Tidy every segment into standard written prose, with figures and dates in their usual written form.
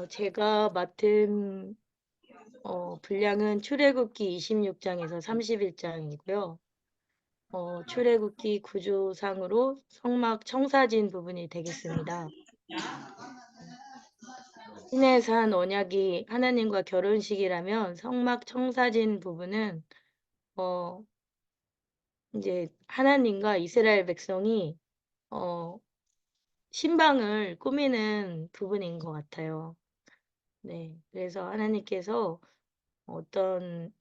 제가 맡은 분량은 출애굽기 26장에서 31장이고요. 출애굽기 구조상으로 성막 청사진 부분이 되겠습니다. 신의 산 언약이 하나님과 결혼식이라면 성막 청사진 부분은 이제 하나님과 이스라엘 백성이 신방을 꾸미는 부분인 것 같아요. 네, 그래서 하나님께서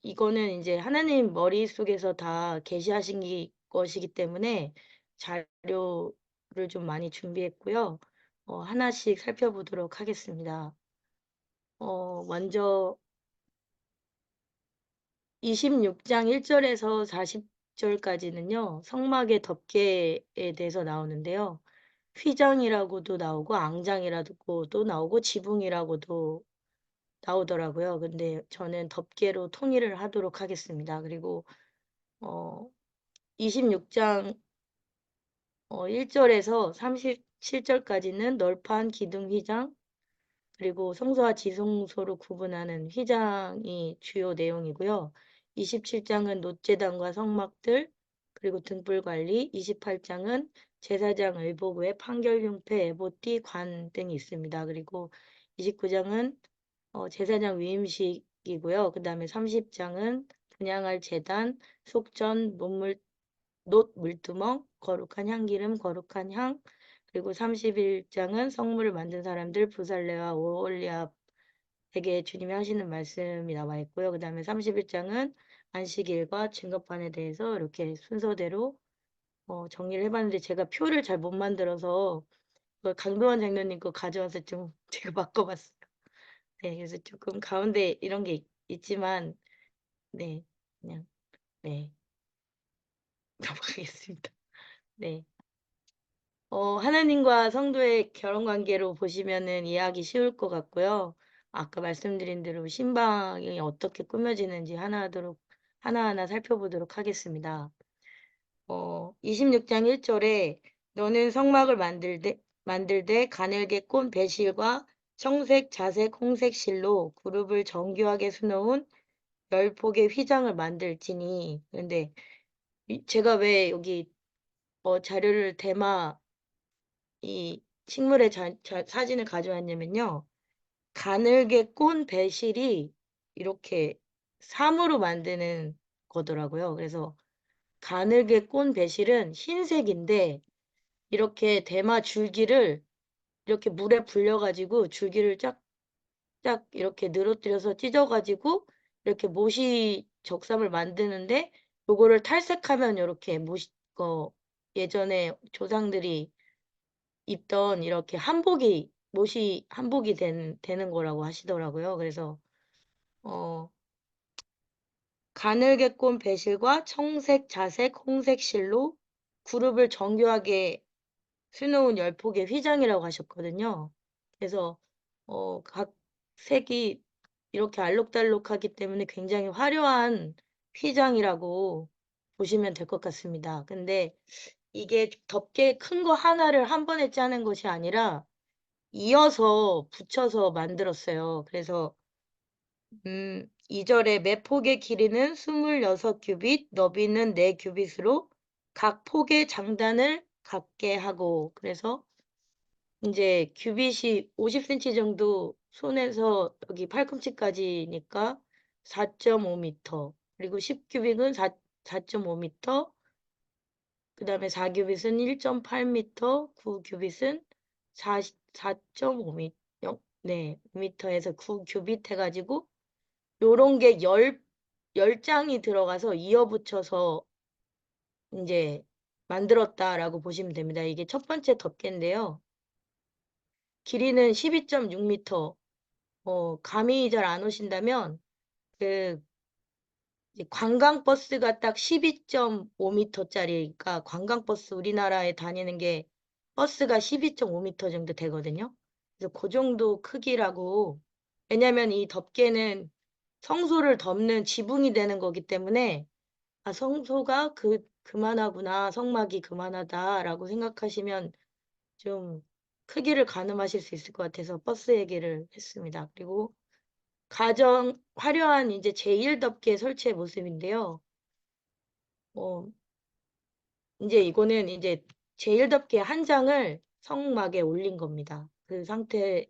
이거는 이제 하나님 머릿속에서 다 계시하신 것이기 때문에 자료를 좀 많이 준비했고요. 하나씩 살펴보도록 하겠습니다. 먼저 26장 1절에서 40절까지는요, 성막의 덮개에 대해서 나오는데요. 휘장이라고도 나오고, 앙장이라고도 나오고, 지붕이라고도 나오더라고요. 근데 저는 덮개로 통일을 하도록 하겠습니다. 그리고 26장 1절에서 37절까지는 널판 기둥 휘장, 그리고 성소와 지성소로 구분하는 휘장이 주요 내용이고요. 27장은 놋제단과 성막들, 그리고 등불 관리, 28장은 제사장 의복 외 판결흉패, 에봇띠, 관 등이 있습니다. 그리고 29장은 제사장 위임식이고요. 그 다음에 30장은 분향할 제단, 속전, 놋 물두멍, 거룩한 향기름, 거룩한 향, 그리고 31장은 성물을 만든 사람들, 부살레와 오홀리압에게 주님이 하시는 말씀이 나와 있고요. 그 다음에 31장은 안식일과 증거판에 대해서 이렇게 순서대로 정리를 해봤는데 제가 표를 잘 못 만들어서 강도원 장로님 거 가져와서 좀 제가 바꿔봤어요. 네, 그래서 조금 가운데 이런 게 있지만, 네, 그냥, 네, 넘어가겠습니다. 네. 하나님과 성도의 결혼 관계로 보시면은 이해하기 쉬울 것 같고요. 아까 말씀드린 대로 신방이 어떻게 꾸며지는지 하나하나 살펴보도록 하겠습니다. 26장 1절에 너는 성막을 만들되 가늘게 꼰 배실과 청색, 자색, 홍색 실로 그룹을 정교하게 수놓은 10폭의 휘장을 만들지니. 근데 제가 왜 여기 자료를 이 식물의 사진을 가져왔냐면요. 가늘게 꼰 배실이 이렇게 삼으로 만드는 거더라고요. 그래서 가늘게 꼰 배실은 흰색인데 이렇게 대마 줄기를 이렇게 물에 불려가지고 줄기를 쫙쫙 이렇게 늘어뜨려서 찢어가지고 이렇게 모시 적삼을 만드는데 요거를 탈색하면 이렇게 예전에 조상들이 입던 이렇게 못이 한복이 되는 거라고 하시더라고요. 그래서 가늘게 꼰 배실과 청색, 자색, 홍색 실로 그룹을 정교하게 수놓은 10폭의 휘장이라고 하셨거든요. 그래서 각 색이 이렇게 알록달록하기 때문에 굉장히 화려한 휘장이라고 보시면 될 것 같습니다. 근데 이게 덮개 큰 거 하나를 한 번에 짜는 것이 아니라 이어서 붙여서 만들었어요. 그래서 2절에 매 폭의 길이는 26규빗, 너비는 4규빗으로 각 폭의 장단을 같게 하고, 그래서 이제 규빗이 50cm 정도 손에서 여기 팔꿈치까지니까 4.5m, 그리고 10규빗은 4.5m, 그 다음에 4규빗은 1.8m, 9규빗은 4.5m, 네, 5m에서 9규빗 해가지고 요런 게 10장이 들어가서 이어붙여서 이제 만들었다라고 보시면 됩니다. 이게 첫 번째 덮개인데요. 길이는 12.6m. 감이 잘 안 오신다면 그 관광버스가 딱 12.5m짜리니까 관광버스 우리나라에 다니는 게 버스가 12.5m 정도 되거든요. 그래서 그 정도 크기라고. 왜냐면 이 덮개는 성소를 덮는 지붕이 되는 거기 때문에 성소가 그만하구나, 성막이 그만하다라고 생각하시면 좀 크기를 가늠하실 수 있을 것 같아서 버스 얘기를 했습니다. 그리고 화려한 이제 제1덮개 설치의 모습인데요. 어, 이제 이거는 이제 제1덮개 한 장을 성막에 올린 겁니다. 그 상태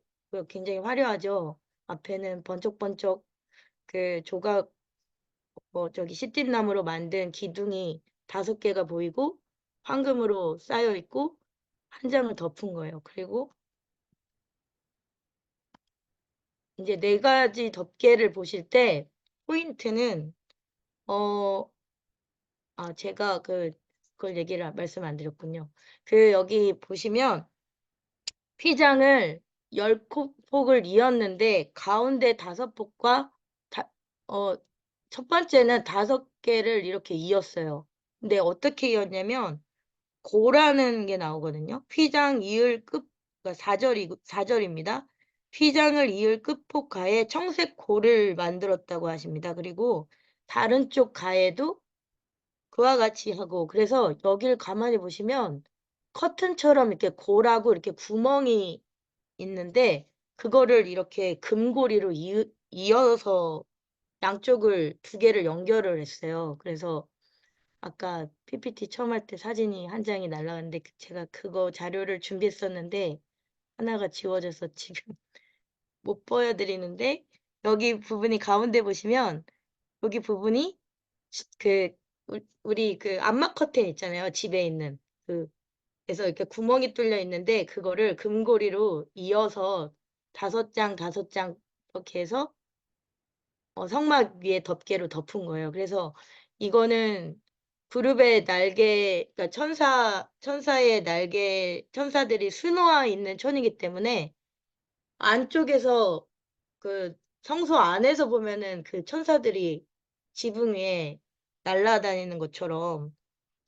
굉장히 화려하죠. 앞에는 번쩍번쩍 그 조각 저기 시띠나무로 만든 기둥이 5개가 보이고 황금으로 쌓여 있고 한 장을 덮은 거예요. 그리고 이제 4가지 덮개를 보실 때 포인트는 어, 제가 그걸 말씀 안 드렸군요. 여기 보시면 휘장을 10폭을 이었는데 가운데 5폭과 어, 첫 번째는 5개를 이렇게 이었어요. 근데 어떻게 이었냐면 고라는 게 나오거든요. 휘장 이을 끝, 그러니까 4절입니다. 휘장을 이을 끝폭 가에 청색 고를 만들었다고 하십니다. 그리고 다른 쪽 가에도 그와 같이 하고, 그래서 여기를 가만히 보시면 커튼처럼 이렇게 고라고 이렇게 구멍이 있는데, 그거를 이렇게 금고리로 이어서 양쪽을 2개를 연결을 했어요. 그래서 아까 PPT 처음 할 때 사진이 한 장이 날라갔는데 제가 그거 자료를 준비했었는데 하나가 지워져서 지금 못 보여드리는데, 여기 부분이 가운데 보시면 여기 부분이 그 우리 그 암막 커튼 있잖아요. 집에 있는 그래서 이렇게 구멍이 뚫려 있는데 그거를 금고리로 이어서 5장 5장 이렇게 해서 성막 위에 덮개로 덮은 거예요. 그래서 이거는 그룹의 날개, 그러니까 천사의 날개, 천사들이 수놓아 있는 천이기 때문에 안쪽에서 성소 안에서 보면은 그 천사들이 지붕 위에 날아다니는 것처럼,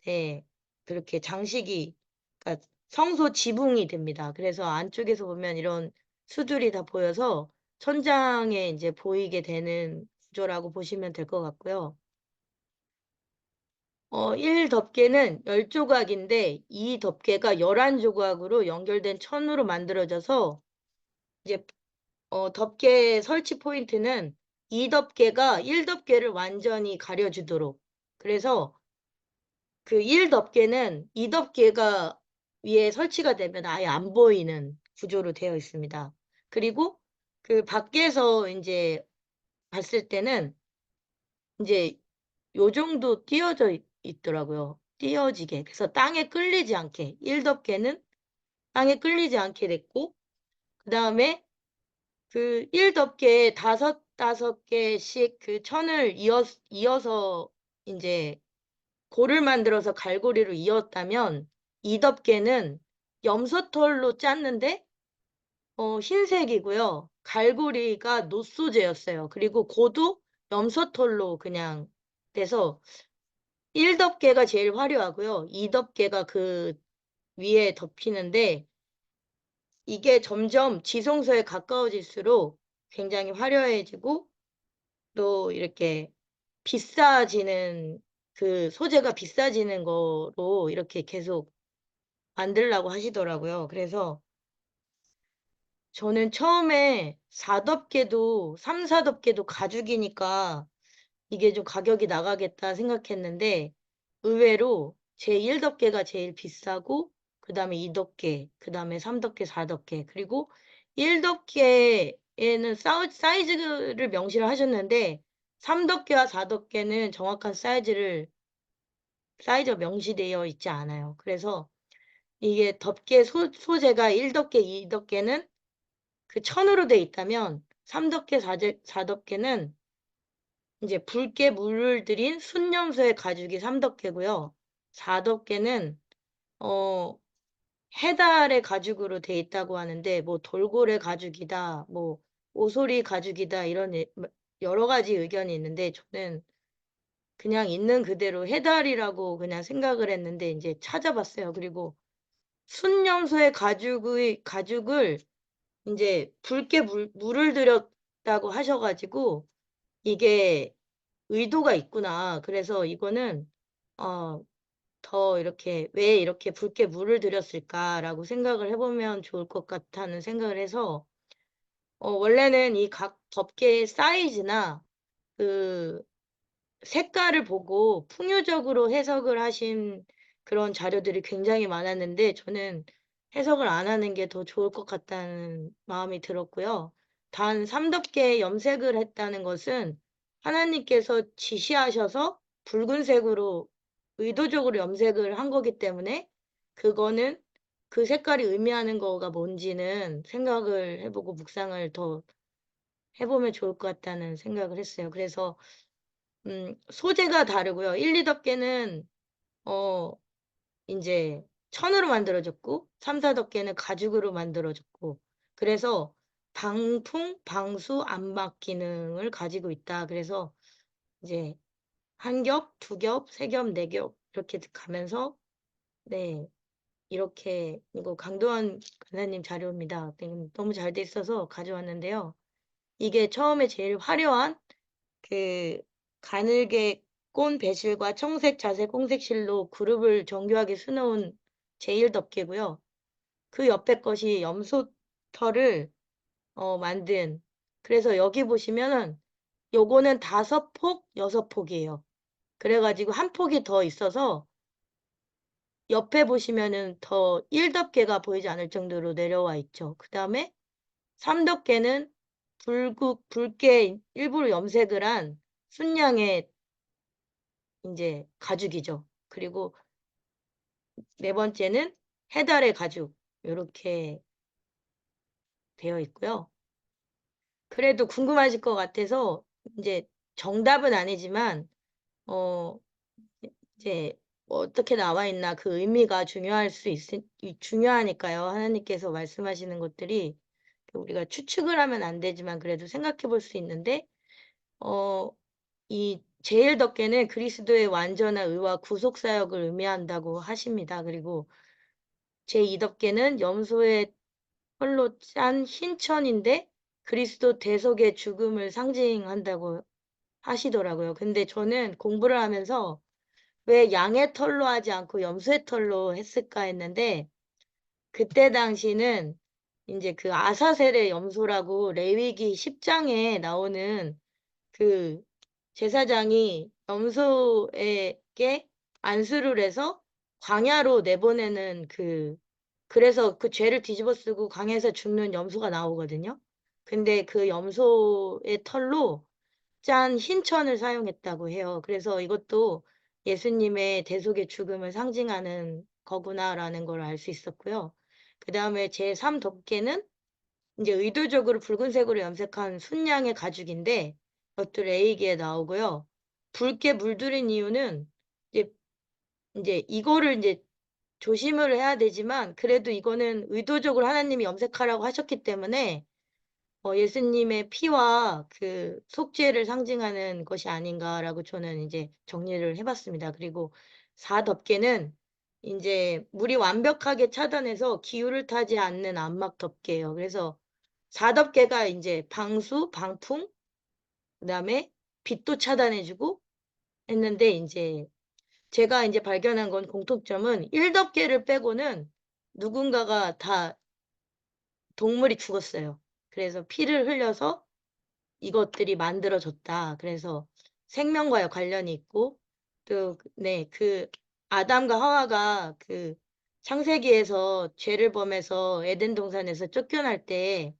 네, 그렇게 장식이, 그러니까 성소 지붕이 됩니다. 그래서 안쪽에서 보면 이런 수들이 다 보여서 천장에 이제 보이게 되는 구조라고 보시면 될 것 같고요. 1덮개는 10조각인데 이 덮개가 11조각으로 연결된 천으로 만들어져서 이제 덮개 설치 포인트는 이 덮개가 1덮개를 완전히 가려주도록. 그래서 그 1덮개는 이 덮개가 위에 설치가 되면 아예 안 보이는 구조로 되어 있습니다. 그리고 그 밖에서 이제 봤을 때는 이제 요 정도 띄어져 있더라고요. 띄어지게. 그래서 땅에 끌리지 않게. 1덮개는 땅에 끌리지 않게 됐고, 그 다음에 그 1덮개에 5개씩 그 천을 이어서 이제 골을 만들어서 갈고리로 이었다면, 이 덮개는 염소털로 짰는데 흰색이고요. 갈고리가 노소재였어요. 그리고 고도 염소털로 그냥 돼서 1덮개가 제일 화려하고요. 2덮개가 그 위에 덮이는데 이게 점점 지성소에 가까워질수록 굉장히 화려해지고 또 이렇게 비싸지는, 그 소재가 비싸지는 거로 이렇게 계속 만들라고 하시더라고요. 그래서 저는 처음에 4덮개도 3, 4덮개도 가죽이니까 이게 좀 가격이 나가겠다 생각했는데 의외로 제 1덮개가 제일 비싸고 그다음에 2덮개, 그다음에 3덮개, 4덮개, 그리고 1덮개에는 사이즈를 명시를 하셨는데 3덮개와 4덮개는 정확한 사이즈가 명시되어 있지 않아요. 그래서 이게 덮개 소재가 1덮개, 2덮개는 그 천으로 돼 있다면 3덮개, 4덮개는 이제 붉게 물을 들인 순염소의 가죽이 3덮개고요. 4덮개는 어 해달의 가죽으로 돼 있다고 하는데 뭐 돌고래 가죽이다, 뭐 오소리 가죽이다 이런 여러 가지 의견이 있는데 저는 그냥 있는 그대로 해달이라고 그냥 생각을 했는데 이제 찾아봤어요. 그리고 순염소의 가죽을 이제 붉게 물을 들였다고 하셔가지고 이게 의도가 있구나. 그래서 이거는 어 더 이렇게 '왜 이렇게 붉게 물을 들였을까?'라고 생각을 해 보면 좋을 것 같다는 생각을 해서 원래는 이 각 덮개의 사이즈나 그 색깔을 보고 풍요적으로 해석을 하신 그런 자료들이 굉장히 많았는데 저는 해석을 안 하는 게 더 좋을 것 같다는 마음이 들었고요. 단 3 덮개의 염색을 했다는 것은 하나님께서 지시하셔서 붉은색으로 의도적으로 염색을 한 거기 때문에 그거는 그 색깔이 의미하는 거가 뭔지는 생각을 해 보고 묵상을 더 해 보면 좋을 것 같다는 생각을 했어요. 그래서 소재가 다르고요. 1-2 덮개는 어 인제 천으로 만들어졌고 3-4 덮개는 가죽으로 만들어졌고 그래서 방풍, 방수, 암막 기능을 가지고 있다. 그래서 이제 1 겹, 2 겹, 3 겹, 4겹 이렇게 가면서 네 이렇게 이거 강도한 간사님 자료입니다. 네 너무 잘 돼 있어서 가져왔는데요. 이게 처음에 제일 화려한 그 가늘게 꼰 배실과 청색, 자색, 홍색 실로 그룹을 정교하게 수놓은 제일 덮개고요. 그 옆에 것이 염소털을 만든 그래서 여기 보시면은 요거는 5 폭, 6 폭이에요. 그래 가지고 한 폭이 더 있어서 옆에 보시면은 더 1 덮개가 보이지 않을 정도로 내려와 있죠. 그다음에 3 덮개는 붉게 일부러 염색을 한 순양의 인제 가죽이죠. 그리고 네 번째는 해달의 가죽 요렇게 되어 있고요. 그래도 궁금하실 것 같아서 인제 정답은 아니지만 어 이제 어떻게 나와 있나 그 의미가 중요할 수 있으 이 중요하니까요. 하나님께서 말씀하시는 것들이 우리가 추측을 하면 안 되지만 그래도 생각해 볼 수 있는데 어 이 제일 덮개는 그리스도의 완전한 의와 구속 사역을 의미한다고 하십니다. 그리고 제2 덮개는 염소의 털로 짠 흰 천인데 그리스도 대속의 죽음을 상징한다고 하시더라고요. 근데 저는 공부를 하면서 '왜 양의 털로 하지 않고 염소의 털로 했을까?' 했는데 그때 당시는 인제 그 아사셀의 염소라고 레위기 10 장에 나오는 그 제사장이 염소에게 안수를 해서 광야로 내보내는 그래서 그 죄를 뒤집어 쓰고 광야에서 죽는 염소가 나오거든요. 근데 그 염소의 털로 짠 흰천을 사용했다고 해요. 그래서 이것도 '예수님의 대속의 죽음을 상징하는 거구나.'라는 걸 알 수 있었고요. 그다음에 제3 덮개는 인제 의도적으로 붉은색으로 염색한 순양의 가죽인데 이것도 레위기에 나오고요. 붉게 물들인 이유는 이제 인제 이거를 인제 조심을 해야 되지만 그래도 이거는 의도적으로 하나님이 염색하라고 하셨기 때문에 예수님의 피와 그 속죄를 상징하는 것이 아닌가라고 저는 인제 정리를 해 봤습니다. 그리고 4 덮개는 인제 물이 완벽하게 차단해서 기울을 타지 않는 암막 덮개예요. 그래서 4 덮개가 인제 방수, 방풍 그다음에 빛도 차단해 주고 했는데 인제 제가 인제 발견한 건 공통점은 1 덮개를 빼고는 누군가가 다 동물이 죽었어요. 그래서 피를 흘려서 이것들이 만들어졌다. 그래서 생명과 관련이 있고 또 그 아담과 하와가 그 창세기에서 죄를 범해서 에덴 동산에서 쫓겨날 때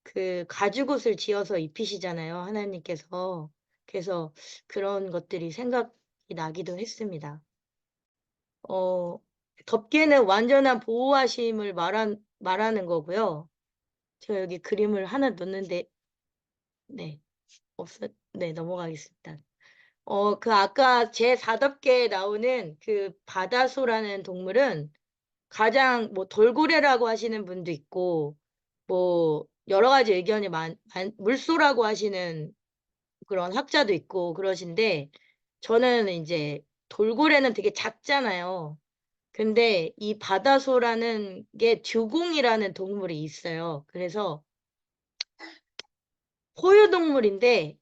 그 가죽옷을 지어서 입히시잖아요, 하나님께서. 그래서 그런 것들이 생각이 나기도 했습니다. 어 덮개는 완전한 보호하심을 말하는 거고요. 제가 여기 그림을 하나 넣었는데 네. 네 넘어가겠습니다. 그 아까 제4 덮개에 나오는 그 바다소라는 동물은 가장 뭐 돌고래라고 하시는 분도 있고 뭐 여러 가지 의견이 물소라고 하시는 그런 학자도 있고 그러신데 저는 인제 돌고래는 되게 작잖아요. 근데 이 바다소라는 게 듀공이라는 동물이 있어요. 그래서 포유동물인데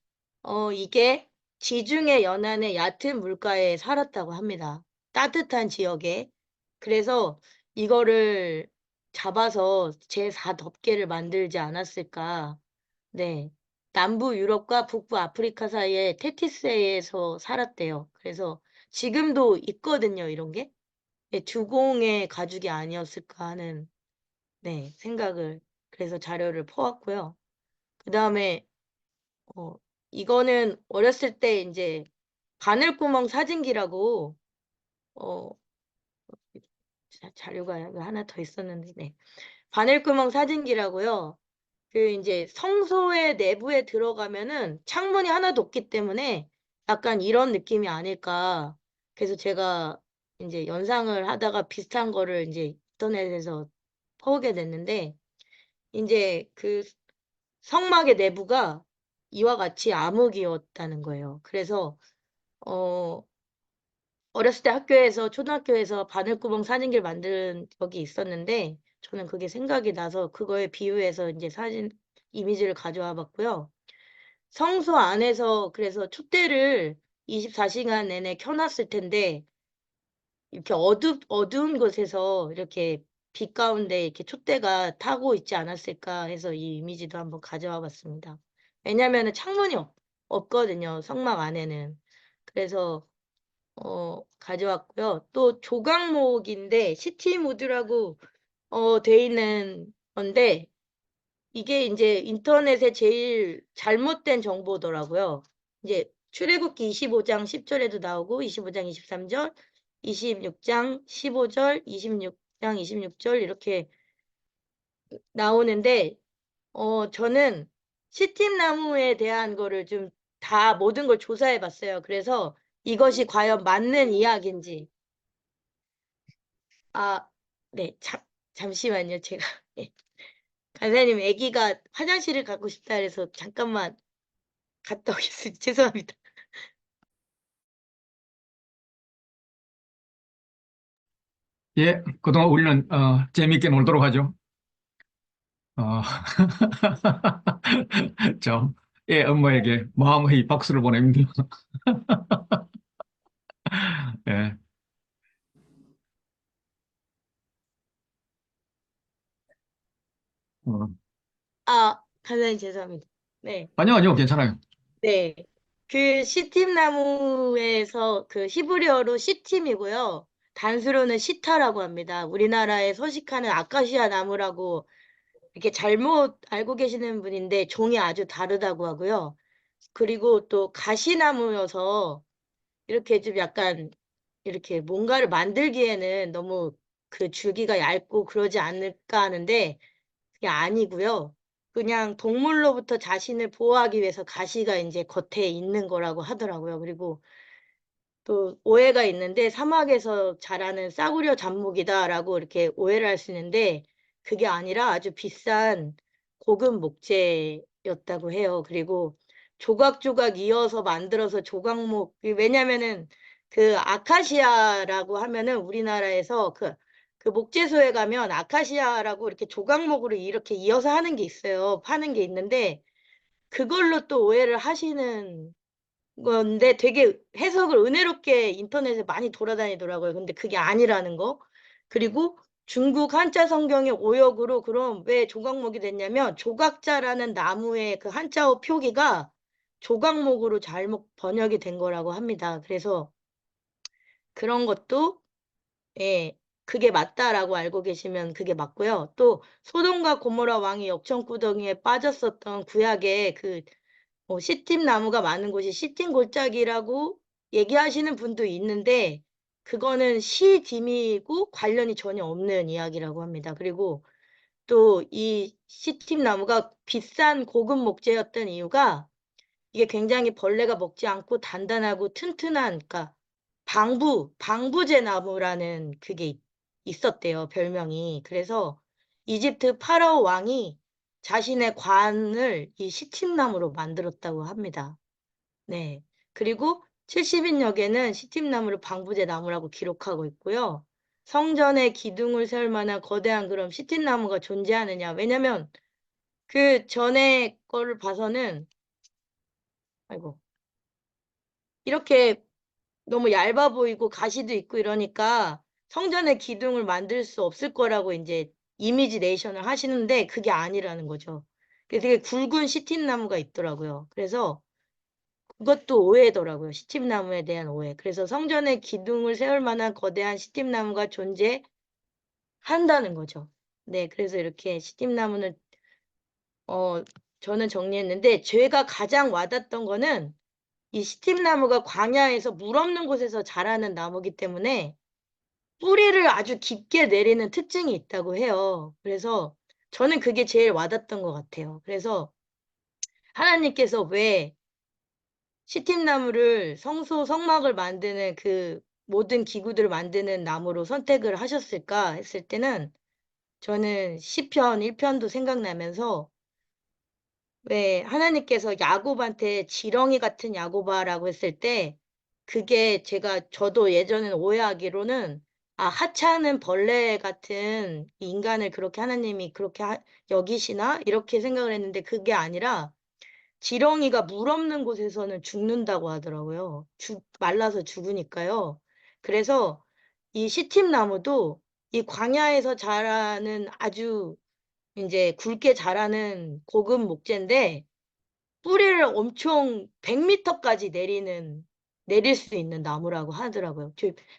이게 지중해 연안의 얕은 물가에 살았다고 합니다. 따뜻한 지역에. 그래서 이거를 잡아서 제4덮개를 만들지 않았을까. 네. 남부 유럽과 북부 아프리카 사이에 테티스에서 살았대요. 그래서 지금도 있거든요, 이런 게. 예, 주공의 가죽이 아니었을까 하는, 네, 생각을, 그래서 자료를 퍼왔고요. 그 다음에, 어, 이거는 어렸을 때 이제 바늘구멍 사진기라고, 어, 자료가 하나 더 있었는데, 네. 바늘구멍 사진기라고요. 그 이제 성소의 내부에 들어가면은 창문이 하나도 없기 때문에 약간 이런 느낌이 아닐까. 그래서 제가 이제 연상을 하다가 비슷한 거를 이제 인터넷에서 퍼오게 됐는데, 이제 그 성막의 내부가 이와 같이 암흑이었다는 거예요. 그래서 어 어렸을 때 학교에서 초등학교에서 바늘구멍 사진기를 만든 적이 있었는데 저는 그게 생각이 나서 그거에 비유해서 이제 사진 이미지를 가져와 봤고요. 성소 안에서 그래서 촛대를 24시간 내내 켜놨을 텐데 이렇게 어두운 곳에서 이렇게 빛 가운데 이렇게 촛대가 타고 있지 않았을까 해서 이 이미지도 한번 가져와 봤습니다. 왜냐면은 창문이 없거든요. 성막 안에는. 그래서 가져왔고요. 또 조각목인데 시티 무드라고 돼 있는 건데 이게 이제 인터넷에 제일 잘못된 정보더라고요. 이제 출애굽기 25장 10절에도 나오고 25장 23절, 26장 15절, 26장 26절 이렇게 나오는데 저는 시팀나무에 대한 거를 좀 다 모든 걸 조사해 봤어요. 그래서 이것이 과연 맞는 이야기인지 아, 네, 잠시만요. 제가 예. 간사님 아기가 화장실을 가고 싶다 그래서 잠깐만 갔다 오겠습니다. 죄송합니다. 예, 그동안 우리는 재미있게 놀도록 하죠. 어, 저, 애 엄마에게 마음의 박수를 보냅니다. 예, 어, 간사님 죄송합니다. 네. 아니요, 아니요, 괜찮아요. 네. 그 시팀나무에서 그 히브리어로 시팀이고요. 단수로는 시타라고 합니다. 우리나라에 서식하는 아카시아 나무라고 이렇게 잘못 알고 계시는 분인데 종이 아주 다르다고 하고요. 그리고 또 가시나무여서 이렇게 좀 약간 이렇게 뭔가를 만들기에는 너무 그 줄기가 얇고 그러지 않을까 하는데 그게 아니고요. 그냥 동물로부터 자신을 보호하기 위해서 가시가 이제 겉에 있는 거라고 하더라고요. 그리고 또 오해가 있는데 사막에서 자라는 싸구려 잡목이다라고 이렇게 오해를 할 수 있는데 그게 아니라 아주 비싼 고급 목재였다고 해요. 그리고 조각조각 이어서 만들어서 조각목 왜냐면은 그 아카시아라고 하면은 우리나라에서 그 목재소에 가면 아카시아라고 이렇게 조각목으로 이렇게 이어서 하는 게 있어요. 파는 게 있는데 그걸로 또 오해를 하시는 건데 되게 해석을 은혜롭게 인터넷에 많이 돌아다니더라고요. 근데 그게 아니라는 거. 그리고 중국 한자 성경의 오역으로 그럼 왜 조각목이 됐냐면 조각자라는 나무의 그 한자어 표기가 조각목으로 잘못 번역이 된 거라고 합니다. 그래서 그런 것도 예, 그게 맞다라고 알고 계시면 그게 맞고요. 또 소돔과 고모라 왕이 역청구덩이에 빠졌었던 구약의 그 시팀 나무가 많은 곳이 시팀 골짜기라고 얘기하시는 분도 있는데 그거는 시딤이고 관련이 전혀 없는 이야기라고 합니다. 그리고 또 이 시팀 나무가 비싼 고급 목재였던 이유가 이게 굉장히 벌레가 먹지 않고 단단하고 튼튼한 그러니까 방부제 나무라는 그게 있었대요. 별명이. 그래서 이집트 파라오 왕이 자신의 관을 이 시팀나무로 만들었다고 합니다. 네. 그리고 70인역에는 시팀나무를 방부제 나무라고 기록하고 있고요. 성전에 기둥을 세울 만한 거대한 그런 시팀나무가 존재하느냐. 왜냐면 그 전에 거를 봐서는 아이고 이렇게 너무 얇아 보이고 가시도 있고 이러니까 성전의 기둥을 만들 수 없을 거라고 이제 이미지네이션을 하시는데 그게 아니라는 거죠. 되게 굵은 시팀나무가 있더라고요. 그래서 그것도 오해더라고요. 시팀나무에 대한 오해. 그래서 성전의 기둥을 세울 만한 거대한 시팀나무가 존재한다는 거죠. 네, 그래서 이렇게 시팀나무는 저는 정리했는데 제가 가장 와닿았던 거는 이 시팀나무가 광야에서 물 없는 곳에서 자라는 나무이기 때문에 뿌리를 아주 깊게 내리는 특징이 있다고 해요. 그래서 저는 그게 제일 와닿았던 것 같아요. 그래서 하나님께서 왜 시팀나무를 성막을 만드는 그 모든 기구들을 만드는 나무로 선택을 하셨을까 했을 때는 저는 시편 1편도 생각나면서 왜 하나님께서 야곱한테 지렁이 같은 야곱아라고 했을 때 그게 저도 예전에 오해하기로는 하찮은 벌레 같은 인간을 그렇게 하나님이 그렇게 여기시나? 이렇게 생각을 했는데 그게 아니라 지렁이가 물 없는 곳에서는 죽는다고 하더라고요. 말라서 죽으니까요. 그래서 이 시팀나무도 이 광야에서 자라는 아주 이제 굵게 자라는 고급 목재인데 뿌리를 엄청 100m까지 내릴 수 있는 나무라고 하더라고요.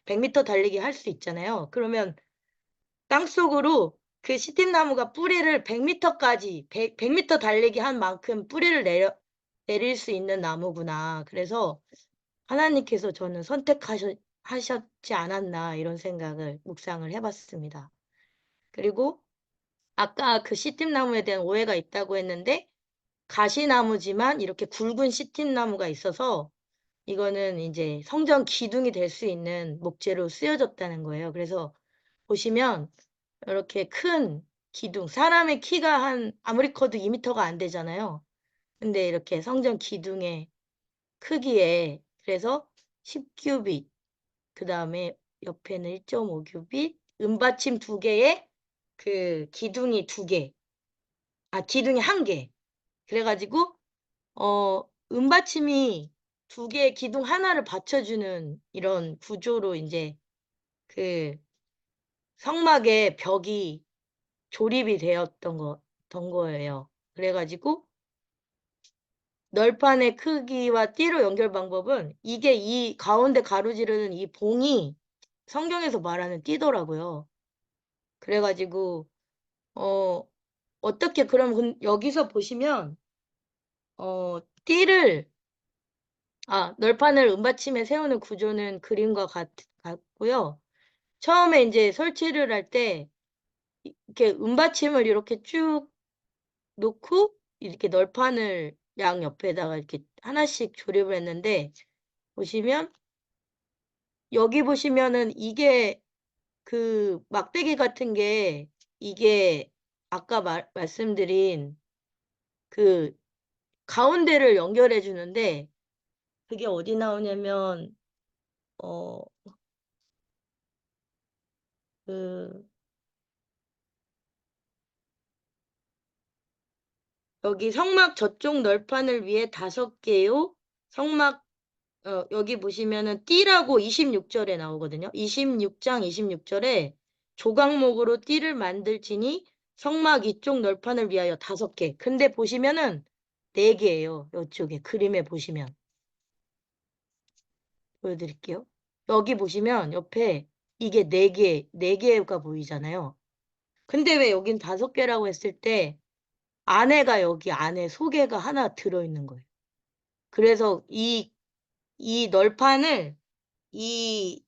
100m 달리기 할 수 있잖아요. 그러면 땅속으로 그 시팀나무가 뿌리를 100m까지 100m 달리기 한 만큼 뿌리를 내릴 수 있는 나무구나. 그래서 하나님께서 저는 하셨지 않았나 이런 생각을 묵상을 해봤습니다. 그리고 아까 그 시팀나무에 대한 오해가 있다고 했는데 가시나무지만 이렇게 굵은 시팀나무가 있어서 이거는 이제 성전 기둥이 될 수 있는 목재로 쓰여졌다는 거예요. 그래서 보시면 이렇게 큰 기둥, 사람의 키가 아무리 커도 2m가 안 되잖아요. 근데 이렇게 성전 기둥의 크기에 그래서 10규빗, 그 다음에 옆에는 1.5규빗, 은받침 2개에 그 기둥이 2개, 기둥이 1개. 그래가지고 은받침이 2개의 기둥 하나를 받쳐주는 이런 구조로 이제 그 성막의 벽이 조립이 던 거예요. 그래가지고 널판의 크기와 띠로 연결 방법은 이게 이 가운데 가로지르는 이 봉이 성경에서 말하는 띠더라고요. 그래가지고 어떻게 그럼 여기서 보시면 띠를 널판을 은받침에 세우는 구조는 그림과 같고요. 처음에 이제 설치를 할 때 이렇게 은받침을 이렇게 쭉 놓고 이렇게 널판을 양 옆에다가 이렇게 하나씩 조립을 했는데 보시면 여기 보시면은 이게 그 막대기 같은 게 이게 아까 말씀드린 그 가운데를 연결해 주는데 그게 어디 나오냐면 어 그 여기 성막 저쪽 널판을 위해 5개요. 성막 여기 보시면은 띠라고 26절에 나오거든요. 26장 26절에 조각목으로 띠를 만들지니 성막 이쪽 널판을 위하여 5개. 근데 보시면은 4개예요. 이쪽에 그림에 보시면 보여드릴게요. 여기 보시면 옆에 이게 4개가 보이잖아요. 근데 왜 여긴 5개라고 했을 때 안에가 여기 안에 소개가 하나 들어있는 거예요. 그래서 이 널판을 이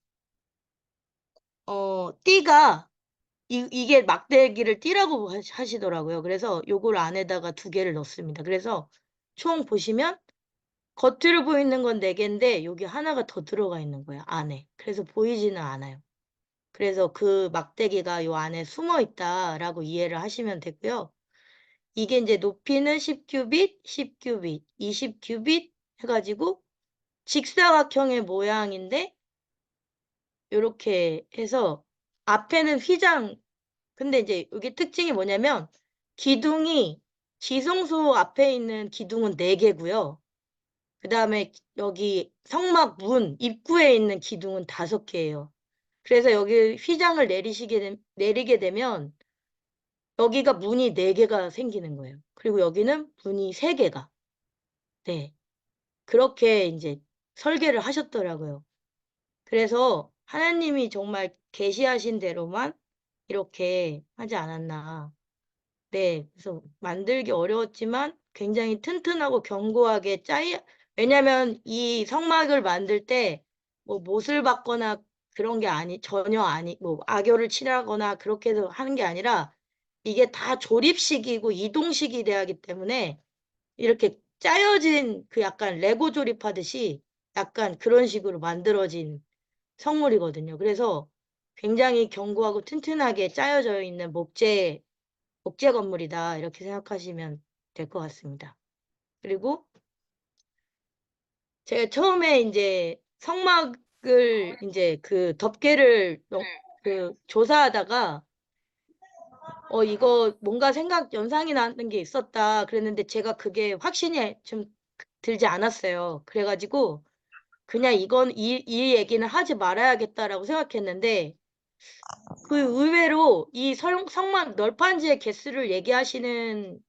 띠가 이게 막대기를 띠라고 하시더라고요. 그래서 요걸 안에다가 2개를 넣습니다. 그래서 총 보시면 겉으로 보이는 건 4개인데 여기 하나가 더 들어가 있는 거예요. 안에. 그래서 보이지는 않아요. 그래서 그 막대기가 요 안에 숨어 있다라고 이해를 하시면 되고요. 이게 이제 높이는 10규빗, 10규빗, 20규빗 해가지고 직사각형의 모양인데 요렇게 해서 앞에는 휘장, 근데 이제 여기 특징이 뭐냐면 기둥이 지성소 앞에 있는 기둥은 4개고요. 그 다음에 여기 성막 문 입구에 있는 기둥은 5개예요. 그래서 여기 휘장을 내리게 되면 여기가 문이 4개가 생기는 거예요. 그리고 여기는 문이 3개가. 네. 그렇게 이제 설계를 하셨더라고요. 그래서 하나님이 정말 계시하신 대로만 이렇게 하지 않았나. 네. 그래서 만들기 어려웠지만 굉장히 튼튼하고 견고하게 왜냐면 이 성막을 만들 때 뭐 못을 박거나 그런 게 전혀 뭐 악교를 칠하거나 그렇게 해서 하는 게 아니라 이게 다 조립식이고 이동식이 돼야 하기 때문에 이렇게 짜여진 그 약간 레고 조립하듯이 약간 그런 식으로 만들어진 성물이거든요. 그래서 굉장히 견고하고 튼튼하게 짜여져 있는 목재 건물이다. 이렇게 생각하시면 될 것 같습니다. 그리고 제가 처음에 이제 성막을 이제 그 덮개를 조사하다가 이거 뭔가 연상이 나는 게 있었다. 그랬는데 제가 그게 확신이 좀 들지 않았어요. 그래가지고 그냥 이 얘기는 하지 말아야겠다라고 생각했는데 그 의외로 이 성막 널판지의 개수를 얘기하시는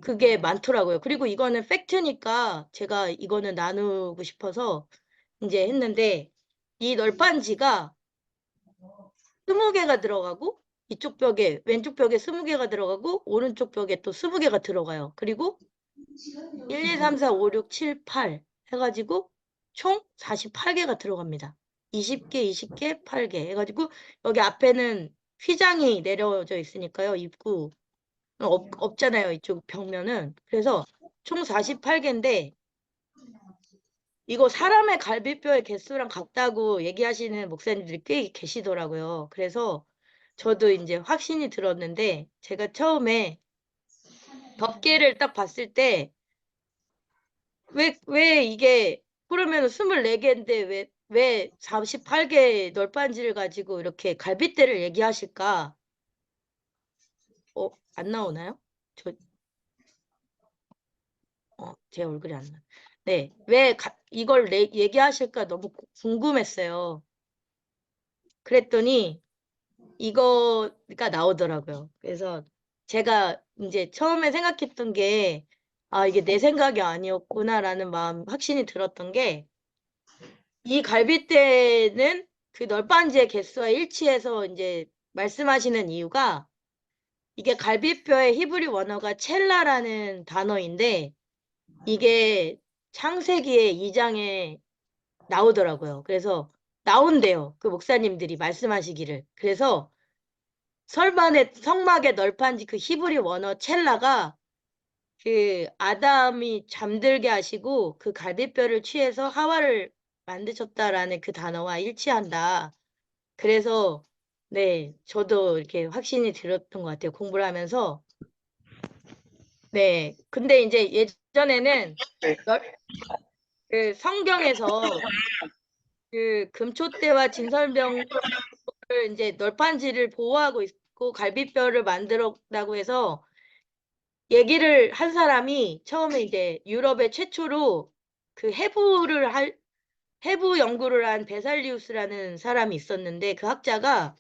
그게 많더라고요. 그리고 이거는 팩트니까 제가 이거는 나누고 싶어서 이제 했는데 이 널판지가 20개가 들어가고 왼쪽 벽에 20개가 들어가고 오른쪽 벽에 또 20개가 들어가요. 그리고 1, 2, 3, 4, 5, 6, 7, 8 해가지고 총 48개가 들어갑니다. 20개, 20개, 8개 해가지고 여기 앞에는 휘장이 내려져 있으니까요. 입구 없잖아요. 이쪽 벽면은. 그래서 총 48개인데 이거 사람의 갈비뼈의 개수랑 같다고 얘기하시는 목사님들이 꽤 계시더라고요. 그래서 저도 이제 확신이 들었는데 제가 처음에 덮개를 딱 봤을 때 왜 이게 그러면 24개인데 왜 48개 널빤지를 가지고 이렇게 갈빗대를 얘기하실까? 안 나오나요? 제 얼굴이 안 나. 네. 왜 이걸 얘기하실까 너무 궁금했어요. 그랬더니 이거가 나오더라고요. 그래서 제가 이제 처음에 생각했던 게 이게 내 생각이 아니었구나라는 확신이 들었던 게 이 갈빗대는 그 널빤지의 개수와 일치해서 이제 말씀하시는 이유가 이게 갈비뼈의 히브리 원어가 첼라라는 단어인데 이게 창세기의 2장에 나오더라고요. 그래서 나온대요. 그 목사님들이 말씀하시기를. 그래서 성막의 널판지 그 히브리 원어 첼라가 그 아담이 잠들게 하시고 그 갈비뼈를 취해서 하와를 만드셨다라는 그 단어와 일치한다. 그래서 네, 저도 이렇게 확신이 들었던 것 같아요. 공부를 하면서. 네. 근데 이제 예전에는 그 성경에서 그 금초대와 진설병을 이제 널판지를 보호하고 있고 갈비뼈를 만들었다고 해서 얘기를 한 사람이 처음에 이제 유럽의 최초로 그 해부 연구를 한 베살리우스라는 사람이 있었는데 그 학자가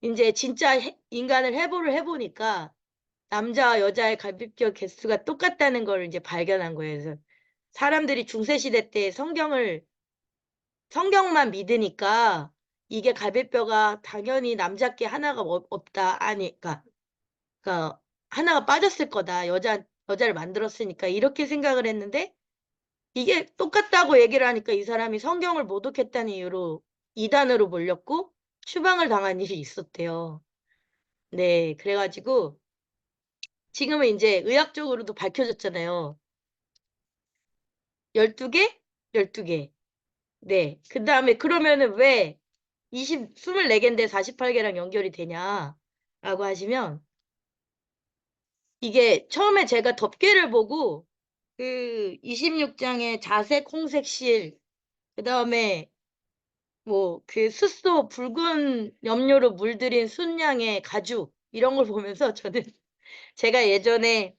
이제 진짜 인간을 해부를 해보니까 남자와 여자의 갈비뼈 개수가 똑같다는 걸 이제 발견한 거예요. 그래서 사람들이 중세시대 때 성경만 믿으니까 이게 갈비뼈가 당연히 남자께 하나가 없다. 그러니까 하나가 빠졌을 거다. 여자를 만들었으니까 이렇게 생각을 했는데 이게 똑같다고 얘기를 하니까 이 사람이 성경을 모독했다는 이유로 이단으로 몰렸고 추방을 당한 일이 있었대요. 네, 그래가지고 지금은 이제 의학적으로도 밝혀졌잖아요. 12개? 12개. 네. 그 다음에 그러면은 왜 24개인데 48개랑 연결이 되냐라고 하시면 이게 처음에 제가 덮개를 보고 그 26장의 자색 홍색실 그다음에 뭐 그 숫소 붉은 염료로 물들인 순양의 가죽 이런 걸 보면서 저는 제가 예전에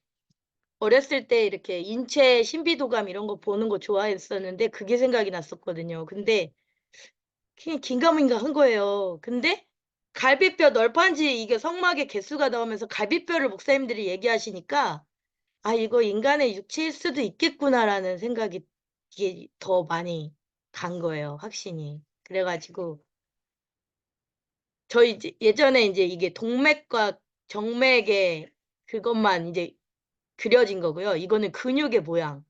어렸을 때 이렇게 인체 신비도감 이런 거 보는 거 좋아했었는데 그게 생각이 났었거든요. 근데 그냥 긴가민가한 거예요. 근데 갈비뼈 널판지 이게 성막에 개수가 나오면서 갈비뼈를 목사님들이 얘기하시니까 '아 이거 인간의 육체일 수도 있겠구나.'라는 생각이 이게 더 많이 간 거예요, 확신이. 그래 가지고 저희 이제 예전에 인제 이게 동맥과 정맥의 그것만 인제 그려진 거고요. 이거는 근육의 모양.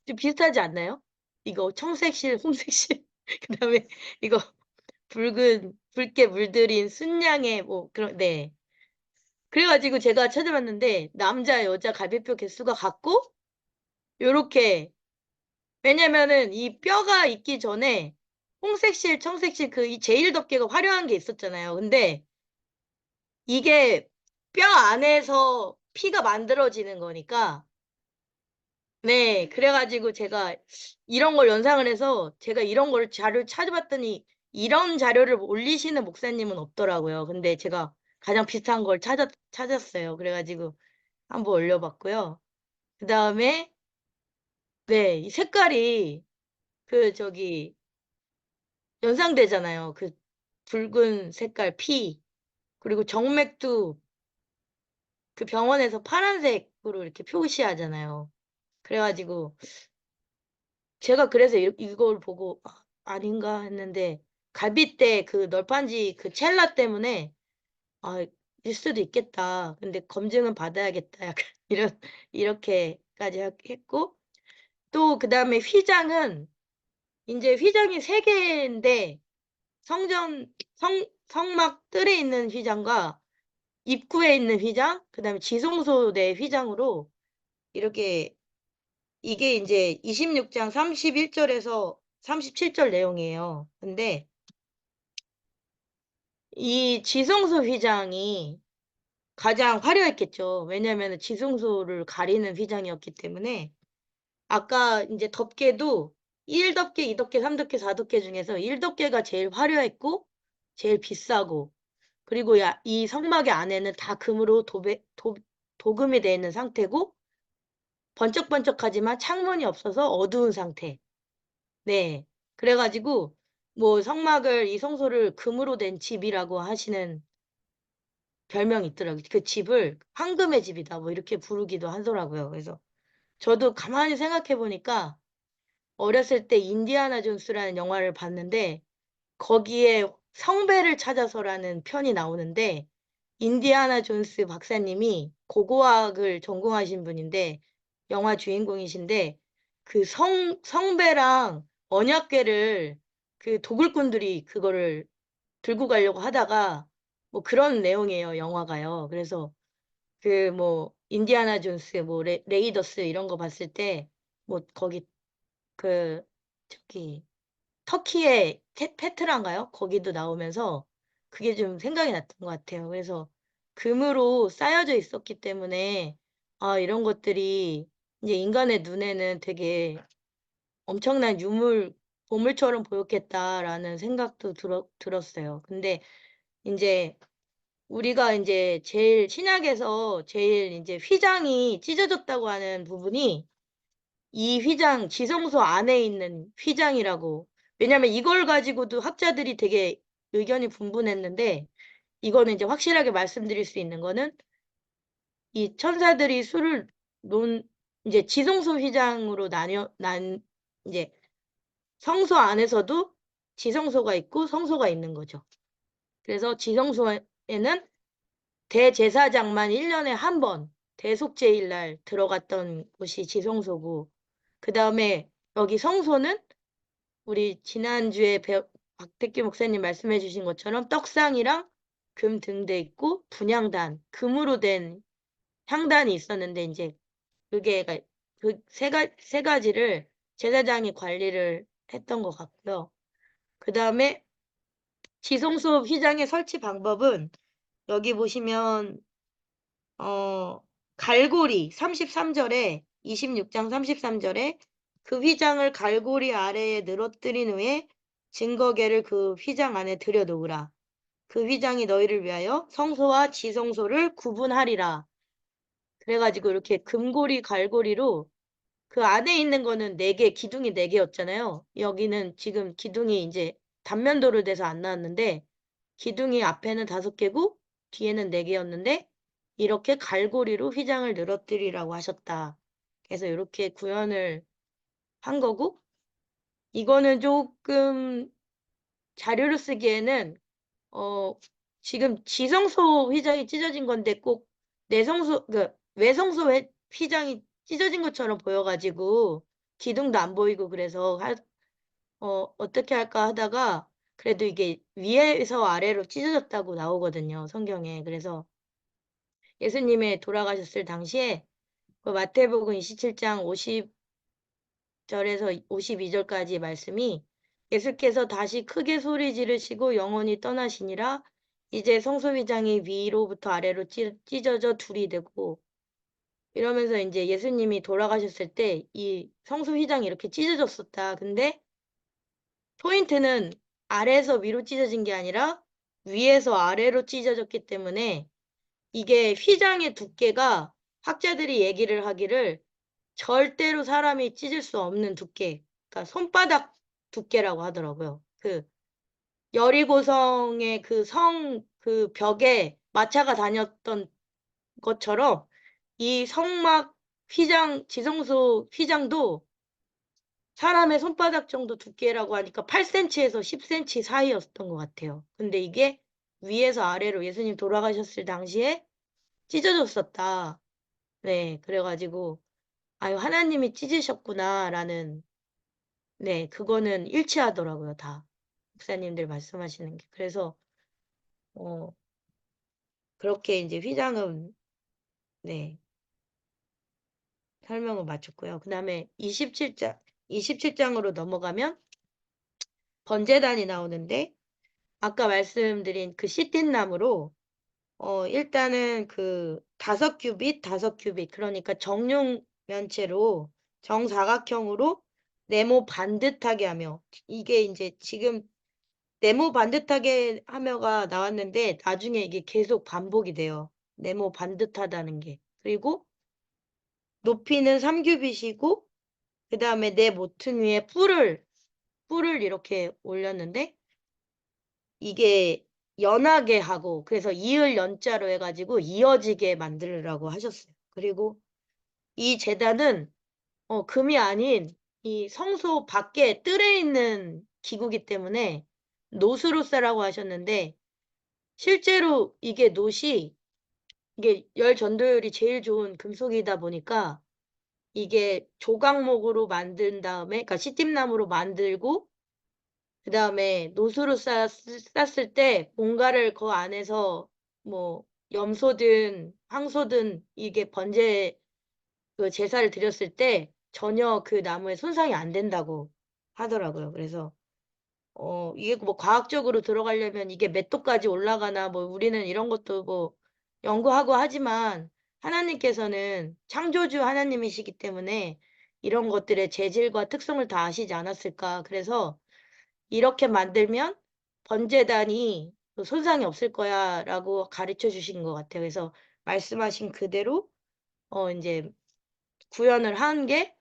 좀 비슷하지 않나요? 이거 청색실, 홍색실 그다음에 이거 붉게 물들인 순양의 뭐 그런 네. 그래 가지고 제가 찾아봤는데 남자, 여자 갈비뼈 개수가 같고 요렇게 왜냐면은 이 뼈가 있기 전에 홍색실, 청색실 그 이 제1덮개가 화려한 게 있었잖아요. 근데 이게 뼈 안에서 피가 만들어지는 거니까 네. 그래 가지고 제가 이런 걸 연상을 해서 제가 이런 거를 자료를 찾아봤더니 이런 자료를 올리시는 목사님은 없더라고요. 근데 제가 가장 비슷한 걸 찾았어요. 그래 가지고 한번 올려 봤고요. 그다음에 네. 이 색깔이 그 저기 연상되잖아요. 그 붉은 색깔 피 그리고 정맥도 그 병원에서 파란색으로 이렇게 표시하잖아요. 그래 가지고 제가 그래서 이걸 보고 '아 아닌가.' 했는데 갈빗대 그 널판지 그 첼라 때문에 '아 일 수도 있겠다. 근데 검증은 받아야겠다.' 약간 이렇게까지 했고 또 그다음에 휘장은 인제 휘장이 3 개인데 성전 성막 뜰에 있는 휘장과 입구에 있는 휘장 그다음에 지성소 내 휘장으로 이렇게 이게 인제 26장 31 절에서 37절 내용이에요. 근데 이 지성소 휘장이 가장 화려했겠죠. 왜냐하면은 지성소를 가리는 휘장이었기 때문에 아까 인제 덮개도 1 덮개, 2 덮개, 3 덮개, 4 덮개 중에서 1 덮개가 제일 화려했고 제일 비싸고 그리고 이 성막의 안에는 다 금으로 도금이 되어 있는 상태고 번쩍번쩍하지만 창문이 없어서 어두운 상태. 네. 그래 가지고 뭐 성막을 이 성소를 금으로 된 집이라고 하시는 별명이 있더라고요. 그 집을 "황금의 집이다." 뭐 이렇게 부르기도 하더라고요. 그래서 저도 가만히 생각해 보니까 어렸을 때 인디아나 존스라는 영화를 봤는데 거기에 성배를 찾아서라는 편이 나오는데 인디아나 존스 박사님이 고고학을 전공하신 분인데 영화 주인공이신데 그 성배랑 언약궤를 그 도굴꾼들이 그거를 들고 가려고 하다가 뭐 그런 내용이에요, 영화가요. 그래서 그 뭐 인디아나 존스 뭐 레이더스 이런 거 봤을 때 뭐 거기 그 저기 터키의 페트라인가요? 거기도 나오면서 그게 좀 생각이 났던 것 같아요. 그래서 금으로 쌓여져 있었기 때문에 '아 이런 것들이 이제 인간의 눈에는 되게 엄청난 보물처럼 보였겠다.'라는 생각도 들었어요. 근데 인제 우리가 인제 제일 신약에서 제일 인제 휘장이 찢어졌다고 하는 부분이 이 휘장 지성소 안에 있는 휘장이라고 왜냐하면 이걸 가지고도 학자들이 되게 의견이 분분했는데 이거는 이제 확실하게 말씀드릴 수 있는 거는 이 천사들이 수를 논 인제 지성소 휘장으로 나뉘어 난 인제 성소 안에서도 지성소가 있고 성소가 있는 거죠. 그래서 지성소에는 대제사장만 1 년에 한 번 대속죄일 날 들어갔던 곳이 지성소고 그다음에 여기 성소는 우리 지난주에 박택기 목사님 말씀해 주신 것처럼 떡상이랑 금 등대 있고 분향단, 금으로 된 향단이 있었는데 인제 그게 그 세 가지를 제사장이 관리를 했던 것 같고요. 그다음에 지성소 휘장의 설치 방법은 여기 보시면 갈고리 33 절에 26장 33 절에 "그 휘장을 갈고리 아래에 늘어뜨린 후에 증거궤를 그 휘장 안에 들여 놓으라. 그 휘장이 너희를 위하여 성소와 지성소를 구분하리라." 그래가지고 이렇게 금고리 갈고리로 그 안에 있는 거는 4개, 기둥이 4개였잖아요. 여기는 지금 기둥이 이제 단면도로 돼서 안 나왔는데 기둥이 앞에는 5개고 뒤에는 4개였는데 이렇게 갈고리로 휘장을 늘어뜨리라고 하셨다. 그래서 이렇게 구현을 한 거고 이거는 조금 자료로 쓰기에는 지금 지성소 휘장이 찢어진 건데 꼭 외성소 휘장이 찢어진 것처럼 보여가지고 기둥도 안 보이고 그래서 어떻게 할까 하다가 그래도 이게 위에서 아래로 찢어졌다고 나오거든요, 성경에. 그래서 예수님의 돌아가셨을 당시에 그 마태복음 27장 50절에서 52절까지 말씀이 예수께서 다시 크게 소리 지르시고 영원히 떠나시니라 이제 성소휘장이 위로부터 아래로 찢어져 둘이 되고 이러면서 이제 예수님이 돌아가셨을 때 이 성소휘장이 이렇게 찢어졌었다. 근데 포인트는 아래에서 위로 찢어진 게 아니라 위에서 아래로 찢어졌기 때문에 이게 휘장의 두께가 학자들이 얘기를 하기를 절대로 사람이 찢을 수 없는 두께, 그러니까 손바닥 두께라고 하더라고요. 그 여리고성의 그 벽에 마차가 다녔던 것처럼 이 성막 지성소 휘장도 사람의 손바닥 정도 두께라고 하니까 8cm에서 10cm 사이였던 것 같아요. 근데 이게 위에서 아래로 예수님 돌아가셨을 당시에 찢어졌었다. 네, 그래가지고 아유 하나님이 찢으셨구나라는 네, 그거는 일치하더라고요, 다. 목사님들 말씀하시는 게. 그래서 어 그렇게 이제 휘장은 네, 설명을 마쳤고요. 그다음에 27장으로 넘어가면 번제단이 나오는데 아까 말씀드린 그 시틴나무로 일단은 그 5규빗, 5규빗 그러니까 정육 면체로 정사각형으로 네모 반듯하게 하며 이게 이제 지금 네모 반듯하게 하며가 나왔는데 나중에 이게 계속 반복이 돼요. 네모 반듯하다는 게. 그리고 높이는 3규빗이고 그 다음에 내 모퉁 위에 뿔을 이렇게 올렸는데 이게 연하게 하고 그래서 이을 연자로 해가지고 이어지게 만들라고 하셨어요. 그리고 이 제단은 금이 아닌 이 성소 밖에 뜰에 있는 기구기 때문에 노스로사라고 하셨는데 실제로 이게 노시 이게 열 전도율이 제일 좋은 금속이다 보니까 이게 조각목으로 만든 다음에 그러니까 시팀나무로 만들고 그 다음에 노수로 쌌을 때 뭔가를 그 안에서 뭐 염소든 황소든 이게 번제 그 제사를 드렸을 때 전혀 그 나무에 손상이 안 된다고 하더라고요. 그래서 이게 뭐 과학적으로 들어가려면 이게 몇 도까지 올라가나 뭐 우리는 이런 것도 뭐 연구하고 하지만 하나님께서는 창조주 하나님이시기 때문에 이런 것들의 재질과 특성을 다 아시지 않았을까. 그래서 이렇게 만들면 번제단이 손상이 없을 거야라고 가르쳐 주신 것 같아요. 그래서 말씀하신 그대로 이제 구현을 한 게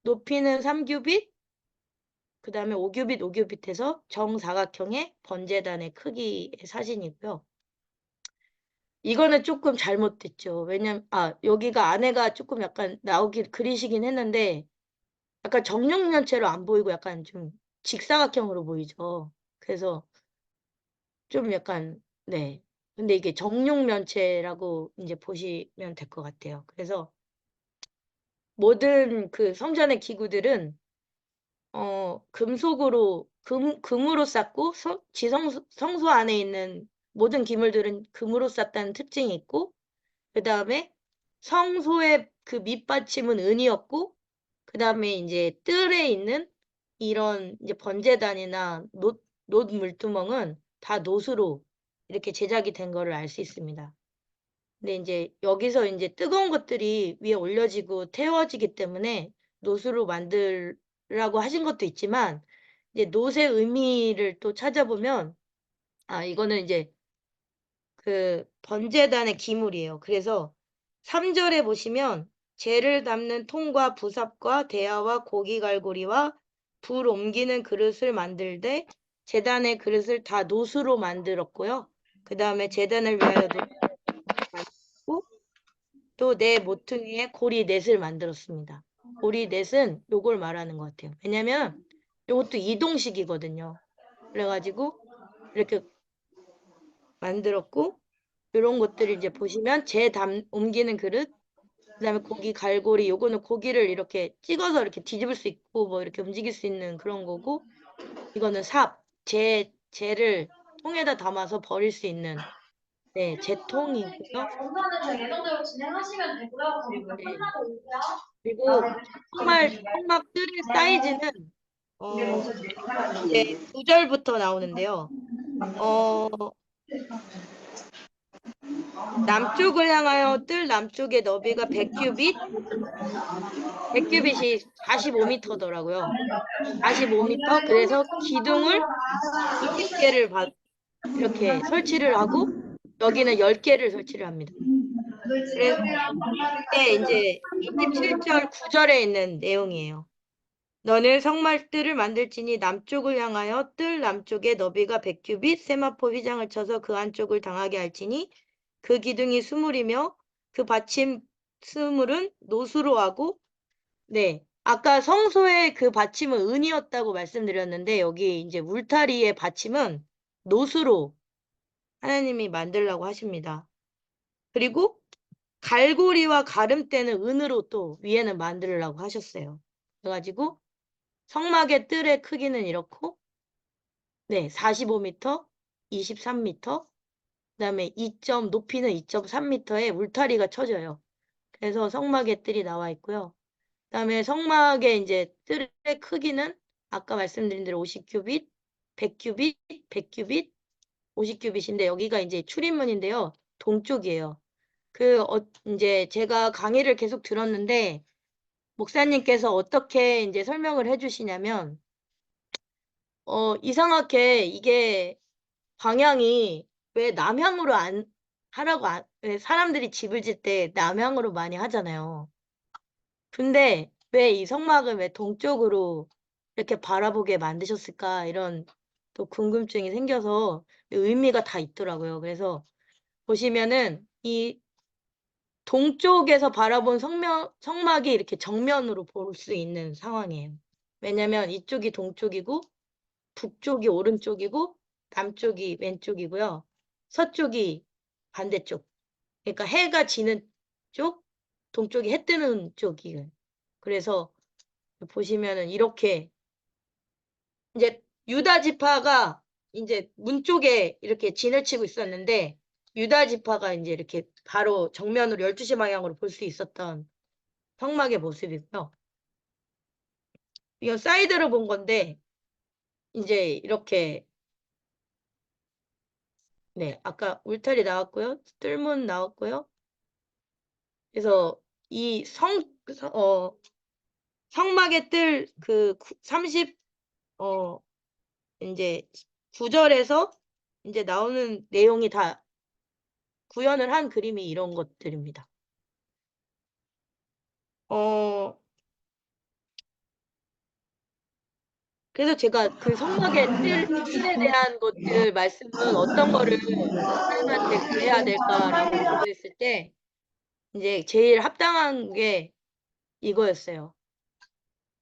높이는 3규빗, 그 다음에 5규빗, 5규빗해서 정사각형의 번제단의 크기의 사진이고요. 이거는 조금 잘못됐죠. 왜냐면 여기가 안에가 조금 약간 그리시긴 했는데 약간 정육면체로 안 보이고 약간 좀 직사각형으로 보이죠. 그래서 좀 약간 네. 근데 이게 정육면체라고 이제 보시면 될 것 같아요. 그래서 모든 그 성전의 기구들은 금으로 쌌고 성소 안에 있는 모든 기물들은 금으로 쌌다는 특징이 있고 그 다음에 성소의 그 밑받침은 은이었고 그 다음에 이제 뜰에 있는 이런 이제 번제단이나 놋 물두멍은 다 놋으로 이렇게 제작이 된 거를 알 수 있습니다. 근데 이제 여기서 이제 뜨거운 것들이 위에 올려지고 태워지기 때문에 놋으로 만들라고 하신 것도 있지만 이제 놋의 의미를 또 찾아보면 이거는 이제 그 번제단의 기물이에요. 그래서 3절에 보시면 재를 담는 통과 부삽과 대야와 고기 갈고리와 불 옮기는 그릇을 만들되 제단의 그릇을 다 노수로 만들었고요. 그 다음에 제단을 위하여 만들고 또 네 모퉁이에 고리 넷을 만들었습니다. 고리 넷은 요걸 말하는 것 같아요. 왜냐면 요것도 이동식이거든요. 그래가지고 이렇게 만들었고 이런 것들을 이제 보시면 옮기는 그릇, 그다음에 고기 갈고리, 요거는 고기를 이렇게 찍어서 이렇게 뒤집을 수 있고 뭐 이렇게 움직일 수 있는 그런 거고, 이거는 재를 통에다 담아서 버릴 수 있는 네, 재통이고요. 원산은 저 예정대로 진행하시면 되고요. 그럼 네. 끝나고 오세요. 그리고 성막 뜰의 사이즈는 이게 어 먼저 해가지고. 이제 9절부터 나오는데요. 어 남쪽을 향하여 뜰 남쪽의 너비가 100규빗, 100규빗이 45m더라고요. 45m. 그래서 기둥을 20개를 이렇게 설치를 하고 여기는 10개를 설치를 합니다. 그래서 이게 이제 27절 9절에 있는 내용이에요. 너는 성막뜰을 만들지니 남쪽을 향하여 뜰 남쪽의 너비가 100규빗 세마포 휘장을 쳐서 그 안쪽을 당하게 할지니 그 기둥이 수물이며 그 받침 스물은 노수로 하고, 네, 아까 성소의 그 받침은 은이었다고 말씀드렸는데 여기 이제 울타리의 받침은 노수로 하나님이 만들라고 하십니다. 그리고 갈고리와 가름대는 은으로 또 위에는 만들라고 하셨어요. 그래가지고 성막의 뜰의 크기는 이렇고, 네, 45m, 23m, 그다음에 높이는 2.3m의 울타리가 쳐져요. 그래서 성막의 뜰이 나와 있고요. 그다음에 성막의 이제 뜰의 크기는 아까 말씀드린 대로 50규빗, 100규빗, 100규빗, 50규빗인데 여기가 이제 출입문인데요. 동쪽이에요. 이제 제가 강의를 계속 들었는데 목사님께서 어떻게 이제 설명을 해주시냐면 이상하게 이게 방향이 왜 남향으로 안 하라고 왜 사람들이 집을 짓 때 남향으로 많이 하잖아요. 근데 왜 이 성막을 왜 동쪽으로 이렇게 바라보게 만드셨을까 이런 또 궁금증이 생겨서 의미가 다 있더라고요. 그래서 보시면은 이 동쪽에서 바라본 성막이 이렇게 정면으로 볼 수 있는 상황이에요. 왜냐면 이쪽이 동쪽이고 북쪽이 오른쪽이고 남쪽이 왼쪽이고요. 서쪽이 반대쪽. 그러니까 해가 지는 쪽, 동쪽이 해 뜨는 쪽이에요. 그래서 보시면은 이렇게 이제 유다 지파가 이제 문 쪽에 이렇게 진을 치고 있었는데 유다 지파가 이제 이렇게 바로 정면으로 12시 방향으로 볼 수 있었던 성막의 모습이고요. 이건 사이드로 본 건데 이제 이렇게 네, 아까 울타리 나왔고요. 뜰문 나왔고요. 그래서 이 성막의 뜰 그 이제 9절에서 이제 나오는 내용이 다 구현을 한 그림이 이런 것들입니다. 그래서 제가 그 성막의 뜰에 대한 것들 말씀은 어떤 거를 하나님한테 구해야 될까라고 기도했을 때 이제 제일 합당한 게 이거였어요.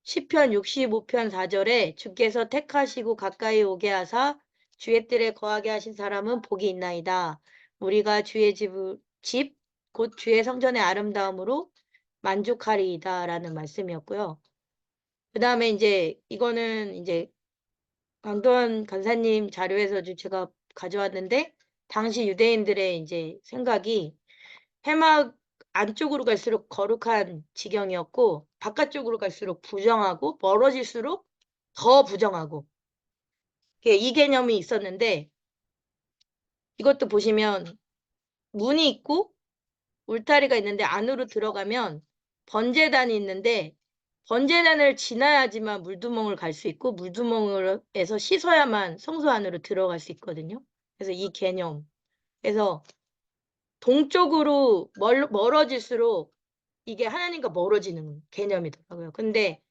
시편 65편 4절에 주께서 택하시고 가까이 오게 하사 주의 뜰에 거하게 하신 사람은 복이 있나이다. 우리가 주의 집, 곧 주의 성전의 아름다움으로 만족하리이다. 라는 말씀이었고요. 그 다음에 이제 이거는 이제 강도원 간사님 자료에서 제가 가져왔는데 당시 유대인들의 이제 생각이 해막 안쪽으로 갈수록 거룩한 지경이었고 바깥쪽으로 갈수록 부정하고 멀어질수록 더 부정하고 이 개념이 있었는데 이것도 보시면 문이 있고 울타리가 있는데 안으로 들어가면 번제단이 있는데 번제단을 지나야지만 물두멍을 갈 수 있고 물두멍에서 씻어야만 성소 안으로 들어갈 수 있거든요. 그래서 이 개념. 그래서 동쪽으로 멀어질수록 이게 하나님과 멀어지는 개념이더라고요. 근데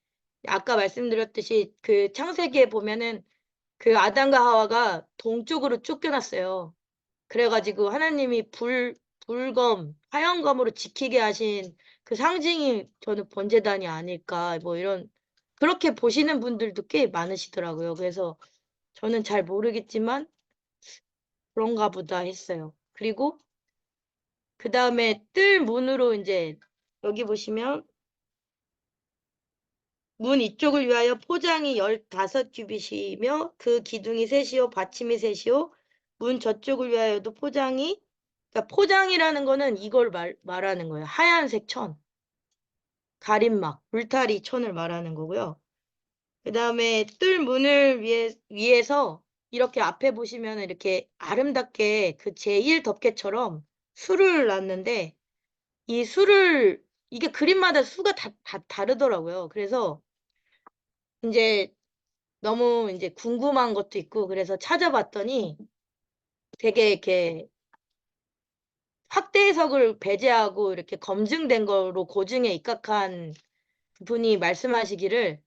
아까 말씀드렸듯이 그 창세기에 보면은 그 아담과 하와가 동쪽으로 쫓겨났어요. 그래가지고 하나님이 불검, 화영검으로 지키게 하신 그 상징이 저는 번제단이 아닐까, 뭐 이런, 그렇게 보시는 분들도 꽤 많으시더라고요. 그래서 저는 잘 모르겠지만 그런가 보다 했어요. 그리고 그 다음에 뜰 문으로 이제 여기 보시면 문 이쪽을 위하여 포장이 15규빗이며 그 기둥이 셋이요 받침이 셋이요 문 저쪽을 위하여도 포장이, 그러니까 포장이라는 거는 이걸 말하는 거예요. 하얀색 천, 가림막, 울타리 천을 말하는 거고요. 그 다음에 뜰 문을 위에서 이렇게 앞에 보시면 이렇게 아름답게 그 제1덮개처럼 수를 놨는데 이 수를, 이게 그림마다 수가 다 다르더라고요. 그래서 이제 너무 이제 궁금한 것도 있고 그래서 찾아봤더니 되게 이렇게 확대 해석을 배제하고 이렇게 검증된 거로 고증에 입각한 분이 말씀하시기를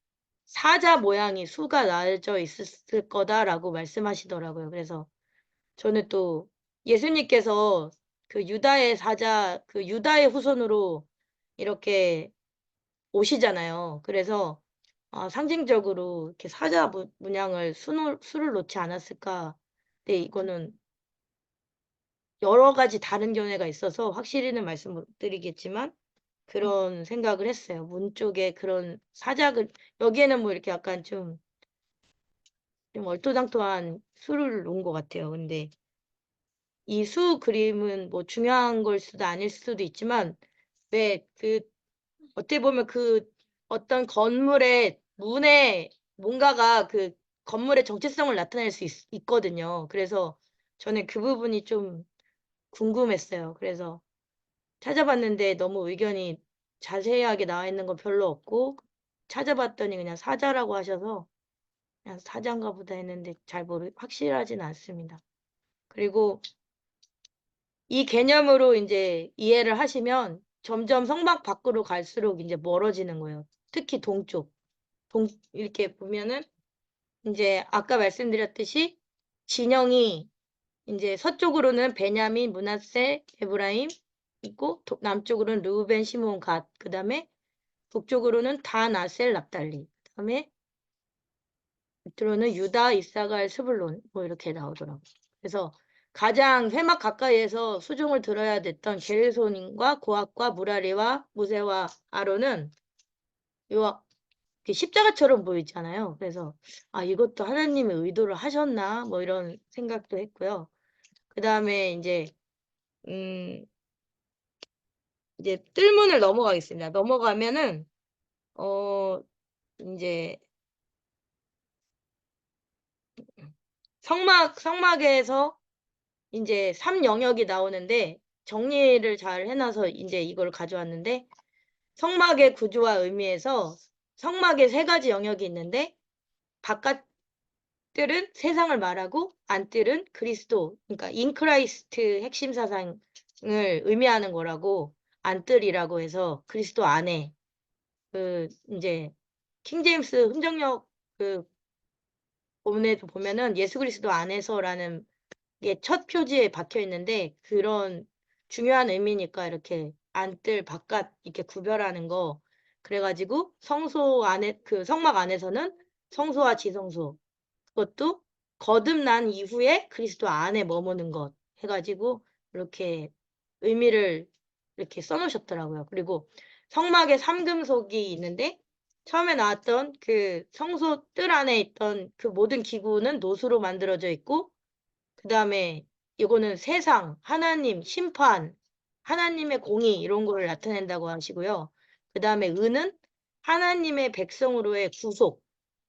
사자 모양이 수가 나져 있을 거다라고 말씀하시더라고요. 그래서 저는 또 예수님께서 그 유다의 사자, 그 유다의 후손으로 이렇게 오시잖아요. 그래서 상징적으로 이렇게 사자 문양을 수를 놓지 않았을까. 근데 이거는 여러 가지 다른 견해가 있어서 확실히는 말씀 못 드리겠지만 그런 생각을 했어요. 문 쪽에 그런 사자들, 여기에는 뭐 이렇게 약간 좀 얼토당토한 수를 놓은 것 같아요. 근데 이 수 그림은 뭐 중요한 걸 수도 아닐 수도 있지만 왜 그 어떻게 보면 그 어떤 건물의 문에 뭔가가 그 건물의 정체성을 나타낼 수 있거든요. 그래서 저는 그 부분이 좀 궁금했어요. 그래서 찾아봤는데 너무 의견이 자세하게 나와 있는 건 별로 없고 찾아봤더니 그냥 사자라고 하셔서 그냥 사자인가 보다 했는데 확실하진 않습니다. 그리고 이 개념으로 이제 이해를 하시면 점점 성막 밖으로 갈수록 이제 멀어지는 거예요. 특히 동쪽. 이렇게 보면은 이제 아까 말씀드렸듯이 진영이 이제 서쪽으로는 베냐민, 므낫세, 에브라임 있고 남쪽으로는 르우벤, 시몬, 갓. 그다음에 북쪽으로는 단, 아셀, 납달리. 그다음에 밑으로는 유다, 이사갈, 스불론 뭐 이렇게 나오더라고요. 그래서 가장 회막 가까이에서 수종을 들어야 됐던 게르손과 고압과 무라리와 무세와 아론은 요 십자가처럼 보이잖아요. 그래서 이것도 하나님의 의도를 하셨나 뭐 이런 생각도 했고요. 그 다음에 이제 뜰문을 넘어가겠습니다. 넘어가면은 이제 성막에서 이제 3영역이 나오는데 정리를 잘 해놔서 이제 이걸 가져왔는데 성막의 구조와 의미에서 성막에 3가지 영역이 있는데 바깥뜰은 세상을 말하고 안뜰은 그리스도, 그러니까 인크라이스트 핵심 사상을 의미하는 거라고 안뜰이라고 해서 그리스도 안에 그 이제 킹제임스 흔적역 그 본에도 보면은 예수 그리스도 안에서라는 게 첫 표지에 박혀 있는데 그런 중요한 의미니까 이렇게 안뜰 바깥 이렇게 구별하는 거. 그래가지고 성소 안에 그 성막 안에서는 성소와 지성소, 그것도 거듭난 이후에 그리스도 안에 머무는 것 해가지고 이렇게 의미를 이렇게 써놓으셨더라고요. 그리고 성막에 삼금석이 있는데 처음에 나왔던 그 성소 뜰 안에 있던 그 모든 기구는 노수로 만들어져 있고 그 다음에 이거는 세상, 하나님, 심판, 하나님의 공의 이런 거를 나타낸다고 하시고요. 그 다음에 은은 하나님의 백성으로의 구속.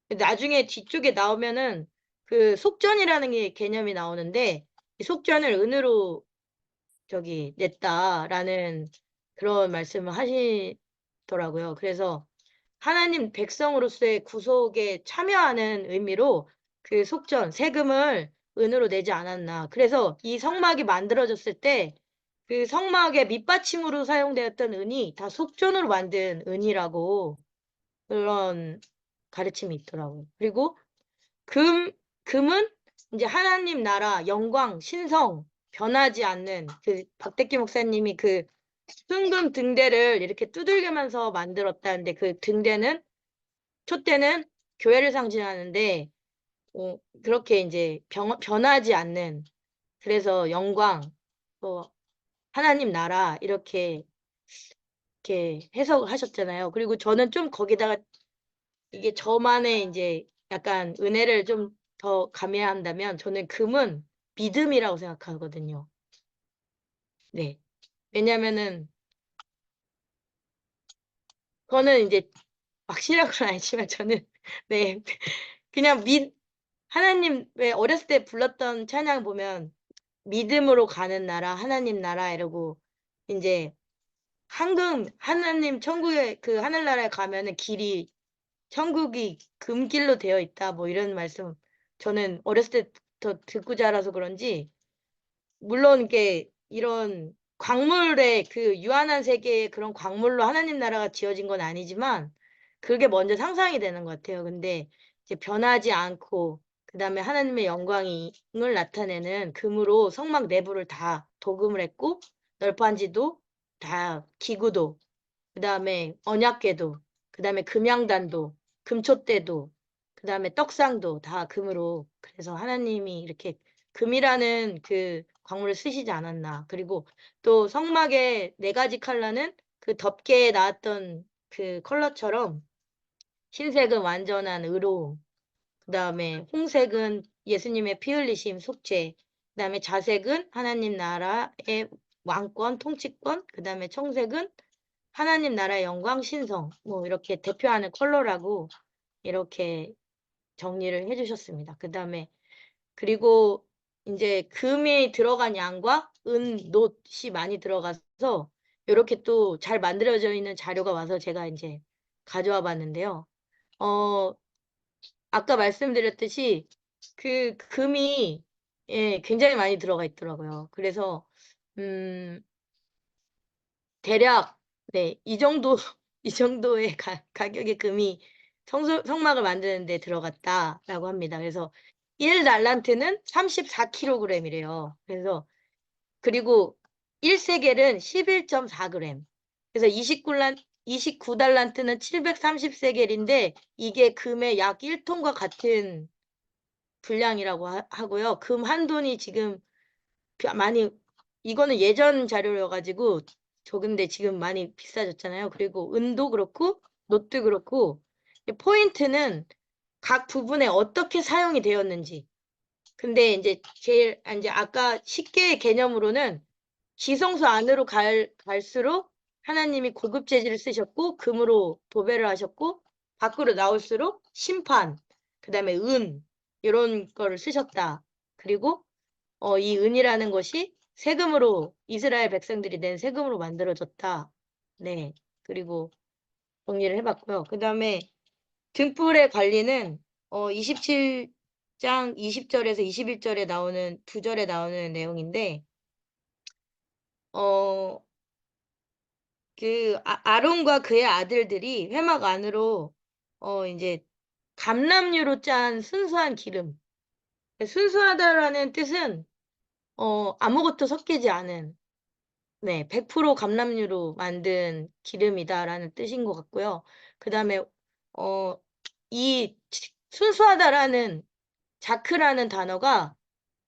나중에 뒤쪽에 나오면은 그 속전이라는 게 개념이 나오는데 이 속전을 은으로 냈다라는 그런 말씀을 하시더라고요. 그래서 하나님 백성으로서의 구속에 참여하는 의미로 그 속전, 세금을 은으로 내지 않았나. 그래서 이 성막이 만들어졌을 때 그 성막의 밑받침으로 사용되었던 은이 다 속전으로 만든 은이라고 그런 가르침이 있더라고요. 그리고 금은 이제 하나님 나라, 영광, 신성, 변하지 않는 그 박대기 목사님이 그 순금 등대를 이렇게 두들기면서 만들었다는데 그 등대는 촛대는 교회를 상징하는데 그렇게 이제 변하지 않는 그래서 영광, 또 하나님 나라 이렇게 해석을 하셨잖아요. 그리고 저는 좀 거기다가 이게 저만의 이제 약간 은혜를 좀 더 가미한다면 저는 금은 믿음이라고 생각하거든요. 네. 왜냐면은 저는 이제 확실한 건 아니지만 저는 네. 그냥 하나님 왜 어렸을 때 불렀던 찬양 보면 믿음으로 가는 나라, 하나님 나라 이러고 이제 하나님 천국에 그 하늘나라에 가면은 길이 천국이 금길로 되어 있다 뭐 이런 말씀 저는 어렸을 때부터 듣고 자라서 그런지 물론 이게 이런 광물의 그 유한한 세계의 그런 광물로 하나님 나라가 지어진 건 아니지만 그게 먼저 상상이 되는 것 같아요. 근데 이제 변하지 않고 그다음에 하나님의 영광을 나타내는 금으로 성막 내부를 다 도금을 했고 널판지도 다 기구도 그다음에 언약궤도 그다음에 금양단도 금촛대도 그다음에 떡상도 다 금으로 그래서 하나님이 이렇게 금이라는 그 광물을 쓰시지 않았나. 그리고 또 성막의 4가지 컬러는 그 덮개에 나왔던 그 컬러처럼 흰색은 완전한 의로움, 그다음에 홍색은 예수님의 피 흘리심 속죄, 그다음에 자색은 하나님 나라의 왕권, 통치권, 그다음에 청색은 하나님 나라의 영광, 신성, 뭐 이렇게 대표하는 컬러라고 이렇게 정리를 해주셨습니다. 그다음에 그리고 이제 금이 들어간 양과 놋이 많이 들어가서 이렇게 또 잘 만들어져 있는 자료가 와서 제가 이제 가져와 봤는데요. 아까 말씀드렸듯이 그 금이 예, 굉장히 많이 들어가 있더라고요. 그래서 대략 네, 이 정도 이 정도의 가격의 금이 성막을 만드는 데 들어갔다라고 합니다. 그래서 1달란트는 34kg이래요. 그래서 그리고 1세겔은 11.4g. 그래서 29달란트는 730세겔인데 이게 금의 약 1톤과 같은 분량이라고 하고요. 금 한 돈이 지금 많이 이거는 예전 자료여가지고 적은데 지금 많이 비싸졌잖아요. 그리고 은도 그렇고 놋도 그렇고 포인트는 각 부분에 어떻게 사용이 되었는지. 근데 이제 이제 아까 쉽게 개념으로는 지성소 안으로 갈수록 하나님이 고급 재질을 쓰셨고 금으로 도배를 하셨고 밖으로 나올수록 심판, 그다음에 이런 거를 쓰셨다. 그리고 이 은이라는 것이 세금으로 이스라엘 백성들이 낸 세금으로 만들어졌다. 네. 그리고 정리를 해봤고요. 그다음에 등불의 관리는 27장 20절에서 21절에 나오는 2절에 나오는 내용인데 그 아론과 그의 아들들이 회막 안으로 이제 감람유로 짠 순수한 기름. 순수하다라는 뜻은 아무것도 섞이지 않은 네, 100% 감람유로 만든 기름이다라는 뜻인 것 같고요. 그다음에 이 순수하다라는 자크라는 단어가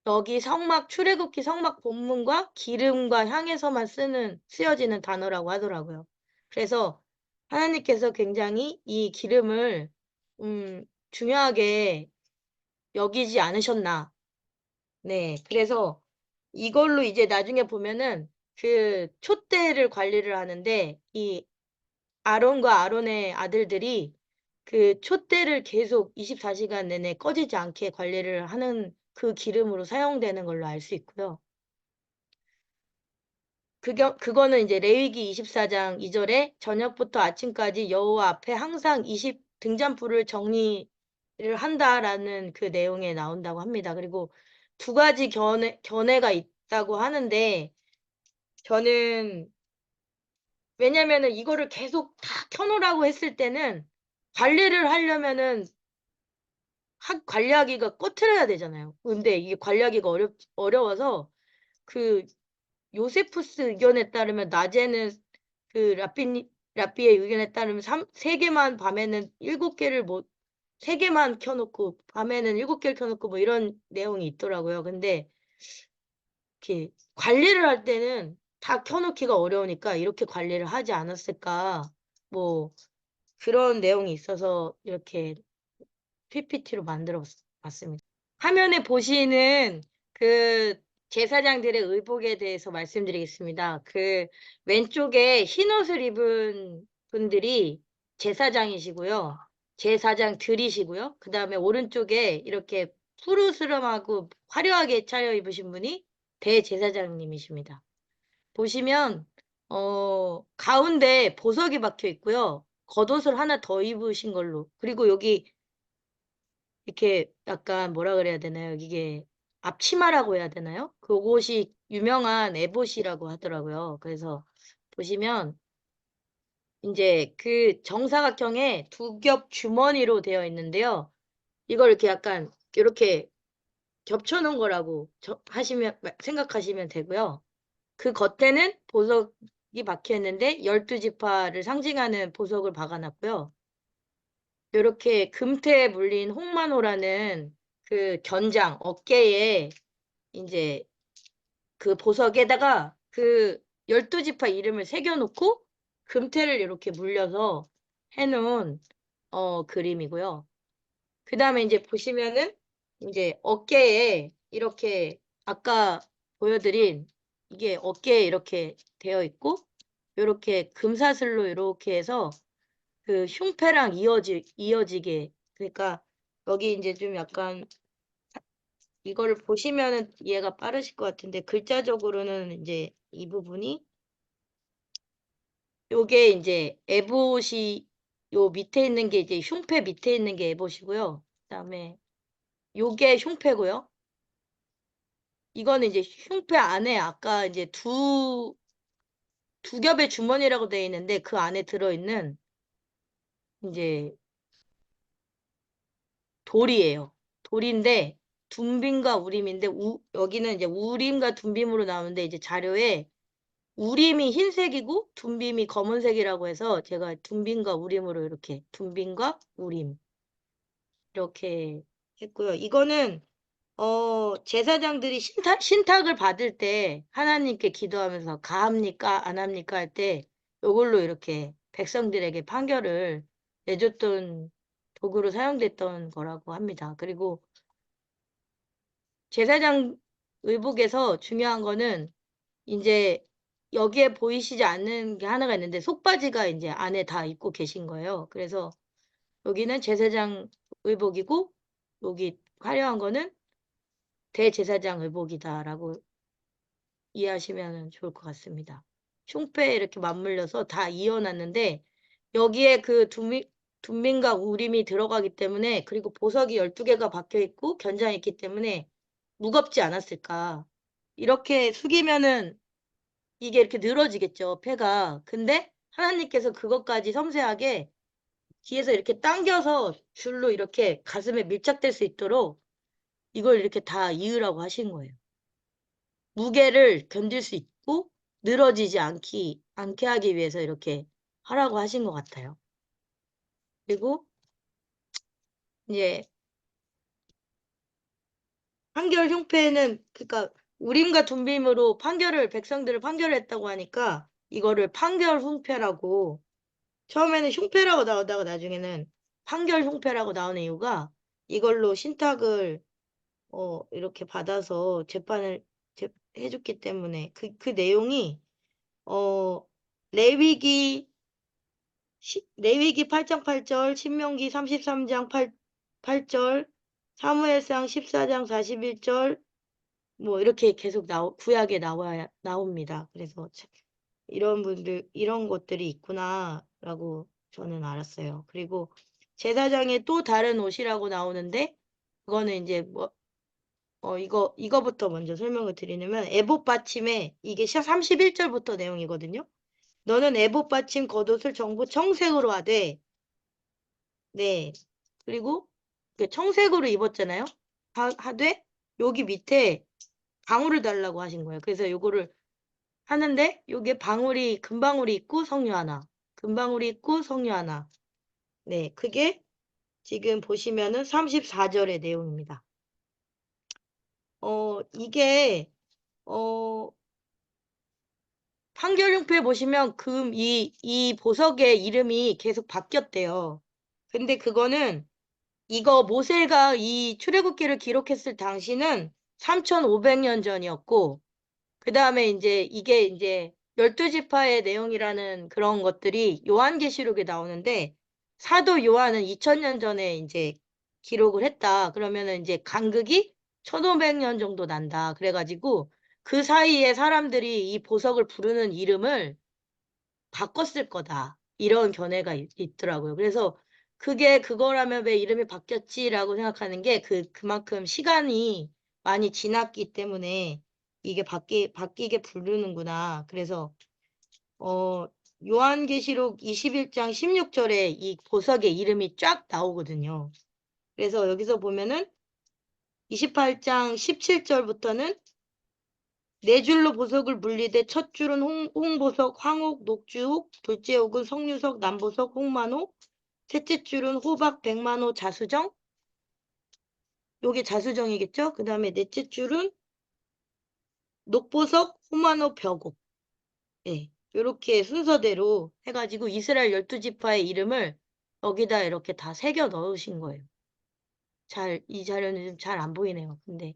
여기 출애굽기 성막 본문과 기름과 향에서만 쓰여지는 단어라고 하더라고요. 그래서 하나님께서 굉장히 이 기름을 중요하게 여기지 않으셨나. 네, 그래서 이걸로 이제 나중에 보면은 그 촛대를 관리를 하는데 이 아론과 아론의 아들들이 그 촛대를 계속 24시간 내내 꺼지지 않게 관리를 하는 그 기름으로 사용되는 걸로 알 수 있고요. 그거는 이제 레위기 24장 2절에 저녁부터 아침까지 여호와 앞에 항상 20등잔불을 정리를 한다라는 그 내용에 나온다고 합니다. 그리고 2가지 견해가 있다고 하는데 저는 왜냐면은 이거를 계속 다 켜놓으라고 했을 때는 관리를 하려면은 관리하기가 꺼트려야 되잖아요. 근데 이게 관리하기가 어려워서 그 요세푸스 의견에 따르면 낮에는 그 라삐의 의견에 따르면 3개만 밤에는 7개를 뭐 3개만 켜놓고 밤에는 7개를 켜놓고 뭐 이런 내용이 있더라고요. 근데 이렇게 관리를 할 때는 다 켜놓기가 어려우니까 이렇게 관리를 하지 않았을까 뭐 그런 내용이 있어서 이렇게 PPT로 만들어 봤습니다. 화면에 보시는 그 제사장들의 의복에 대해서 말씀드리겠습니다. 그 왼쪽에 흰 옷을 입은 분들이 제사장이시고요. 제사장들이시고요. 그 다음에 오른쪽에 이렇게 푸르스름하고 화려하게 차려입으신 분이 대제사장님이십니다. 보시면 가운데 보석이 박혀 있고요. 겉옷을 하나 더 입으신 걸로. 그리고 여기 이렇게 약간 뭐라 그래야 되나요? 이게 앞치마라고 해야 되나요? 그것이 유명한 에봇이라고 하더라고요. 그래서 보시면 이제 그 정사각형의 두 겹 주머니로 되어 있는데요. 이걸 이렇게 약간 이렇게 겹쳐놓은 거라고 생각하시면 되고요. 그 겉에는 보석이 박혀 있는데 12지파를 상징하는 보석을 박아놨고요. 이렇게 금태에 물린 홍만호라는 그 견장 어깨에 이제 그 보석에다가 그 12지파 이름을 새겨놓고 금태를 이렇게 물려서 해놓은 그림이고요. 그 다음에 이제 보시면은 이제 어깨에 이렇게 아까 보여드린 이게 어깨에 이렇게 되어 있고 이렇게 금사슬로 이렇게 해서 그 흉패랑 이어지게 그러니까 여기 이제 좀 약간 이거를 보시면은 이해가 빠르실 것 같은데 글자적으로는 이제 이 부분이 요게 이제 에봇이 요 밑에 있는 게 이제 흉패 밑에 있는 게 에봇이고요. 그다음에 요게 흉패고요. 이거는 이제 흉패 안에 아까 이제 두 겹의 주머니라고 되어 있는데 그 안에 들어있는 이제 돌이에요. 돌인데 둔빔과 우림인데 여기는 이제 우림과 둔빔으로 나오는데 이제 자료에 우림이 흰색이고 둔빔이 검은색이라고 해서 제가 둔빔과 우림으로 이렇게 둔빔과 우림 이렇게 했고요. 이거는 제사장들이 신탁을 받을 때 하나님께 기도하면서 가합니까 안 합니까 할 때 이걸로 이렇게 백성들에게 판결을 내줬던 도구로 사용됐던 거라고 합니다. 그리고 제사장 의복에서 중요한 거는 이제 여기에 보이시지 않는 게 하나가 있는데 속바지가 이제 안에 다 입고 계신 거예요. 그래서 여기는 제사장 의복이고 여기 화려한 거는 대제사장 의복이다라고 이해하시면 좋을 것 같습니다. 흉패에 이렇게 맞물려서 다 이어놨는데 여기에 그 둔민과 우림이 들어가기 때문에 그리고 보석이 12개가 박혀 있고 견장이 있기 때문에 무겁지 않았을까. 이렇게 숙이면은 이게 이렇게 늘어지겠죠, 폐가. 근데 하나님께서 그것까지 섬세하게 뒤에서 이렇게 당겨서 줄로 이렇게 가슴에 밀착될 수 있도록 이걸 이렇게 다 이으라고 하신 거예요. 무게를 견딜 수 있고 늘어지지 않게 하기 위해서 이렇게 하라고 하신 것 같아요. 그리고 이제 판결 흉패는 그러니까 우림과 둔빔으로 백성들을 판결했다고 하니까 이거를 판결 흉패라고 처음에는 흉패라고 나오다가 나중에는 판결 흉패라고 나오는 이유가 이걸로 신탁을 이렇게 받아서 재판을 해줬기 때문에 그 내용이 레위기 8장 8절, 신명기 33장 8절, 사무엘상 14장 41절 뭐 이렇게 계속 구약에 나옵니다. 그래서 이런 것들이 있구나라고 저는 알았어요. 그리고 제사장의 또 다른 옷이라고 나오는데 그거는 이제 뭐 이거부터 먼저 설명을 드리려면 애봇 받침에 이게 31절부터 내용이거든요. 너는 애봇 받침 겉옷을 전부 청색으로 하되, 네. 그리고 그 청색으로 입었잖아요. 하되 여기 밑에 방울을 달라고 하신 거예요. 그래서 요거를 하는데 요게 금방울이 있고 성류 하나, 금방울이 있고 성류 하나. 네, 그게 지금 보시면은 34절의 내용입니다. 이게 판결용표에 보시면 이 보석의 이름이 계속 바뀌었대요. 근데 그거는 이거 모세가 이 출애굽기를 기록했을 당시는 3,500년 전이었고, 그 다음에 이게 이제 12지파의 내용이라는 그런 것들이 요한계시록에 나오는데, 사도 요한은 2000년 전에 이제 기록을 했다. 그러면은 이제 간극이 1500년 정도 난다. 그래가지고 그 사이에 사람들이 이 보석을 부르는 이름을 바꿨을 거다. 이런 견해가 있더라고요. 그래서 그거라면 왜 이름이 바뀌었지라고 생각하는 게 그만큼 시간이 많이 지났기 때문에 이게 바뀌게 부르는구나. 그래서, 요한계시록 21장 16절에 이 보석의 이름이 쫙 나오거든요. 그래서 여기서 보면은 28장 17절부터는 네 줄로 보석을 물리되 첫 줄은 홍보석, 황옥, 녹주옥, 둘째 옥은 석류석, 남보석, 홍만옥, 셋째 줄은 호박, 백만호, 자수정. 요게 자수정이겠죠? 그 다음에 넷째 줄은 녹보석, 호만호, 벽옥. 예, 요렇게 순서대로 해가지고 이스라엘 12지파의 이름을 여기다 이렇게 다 새겨 넣으신 거예요. 이 자료는 좀 잘 안 보이네요. 근데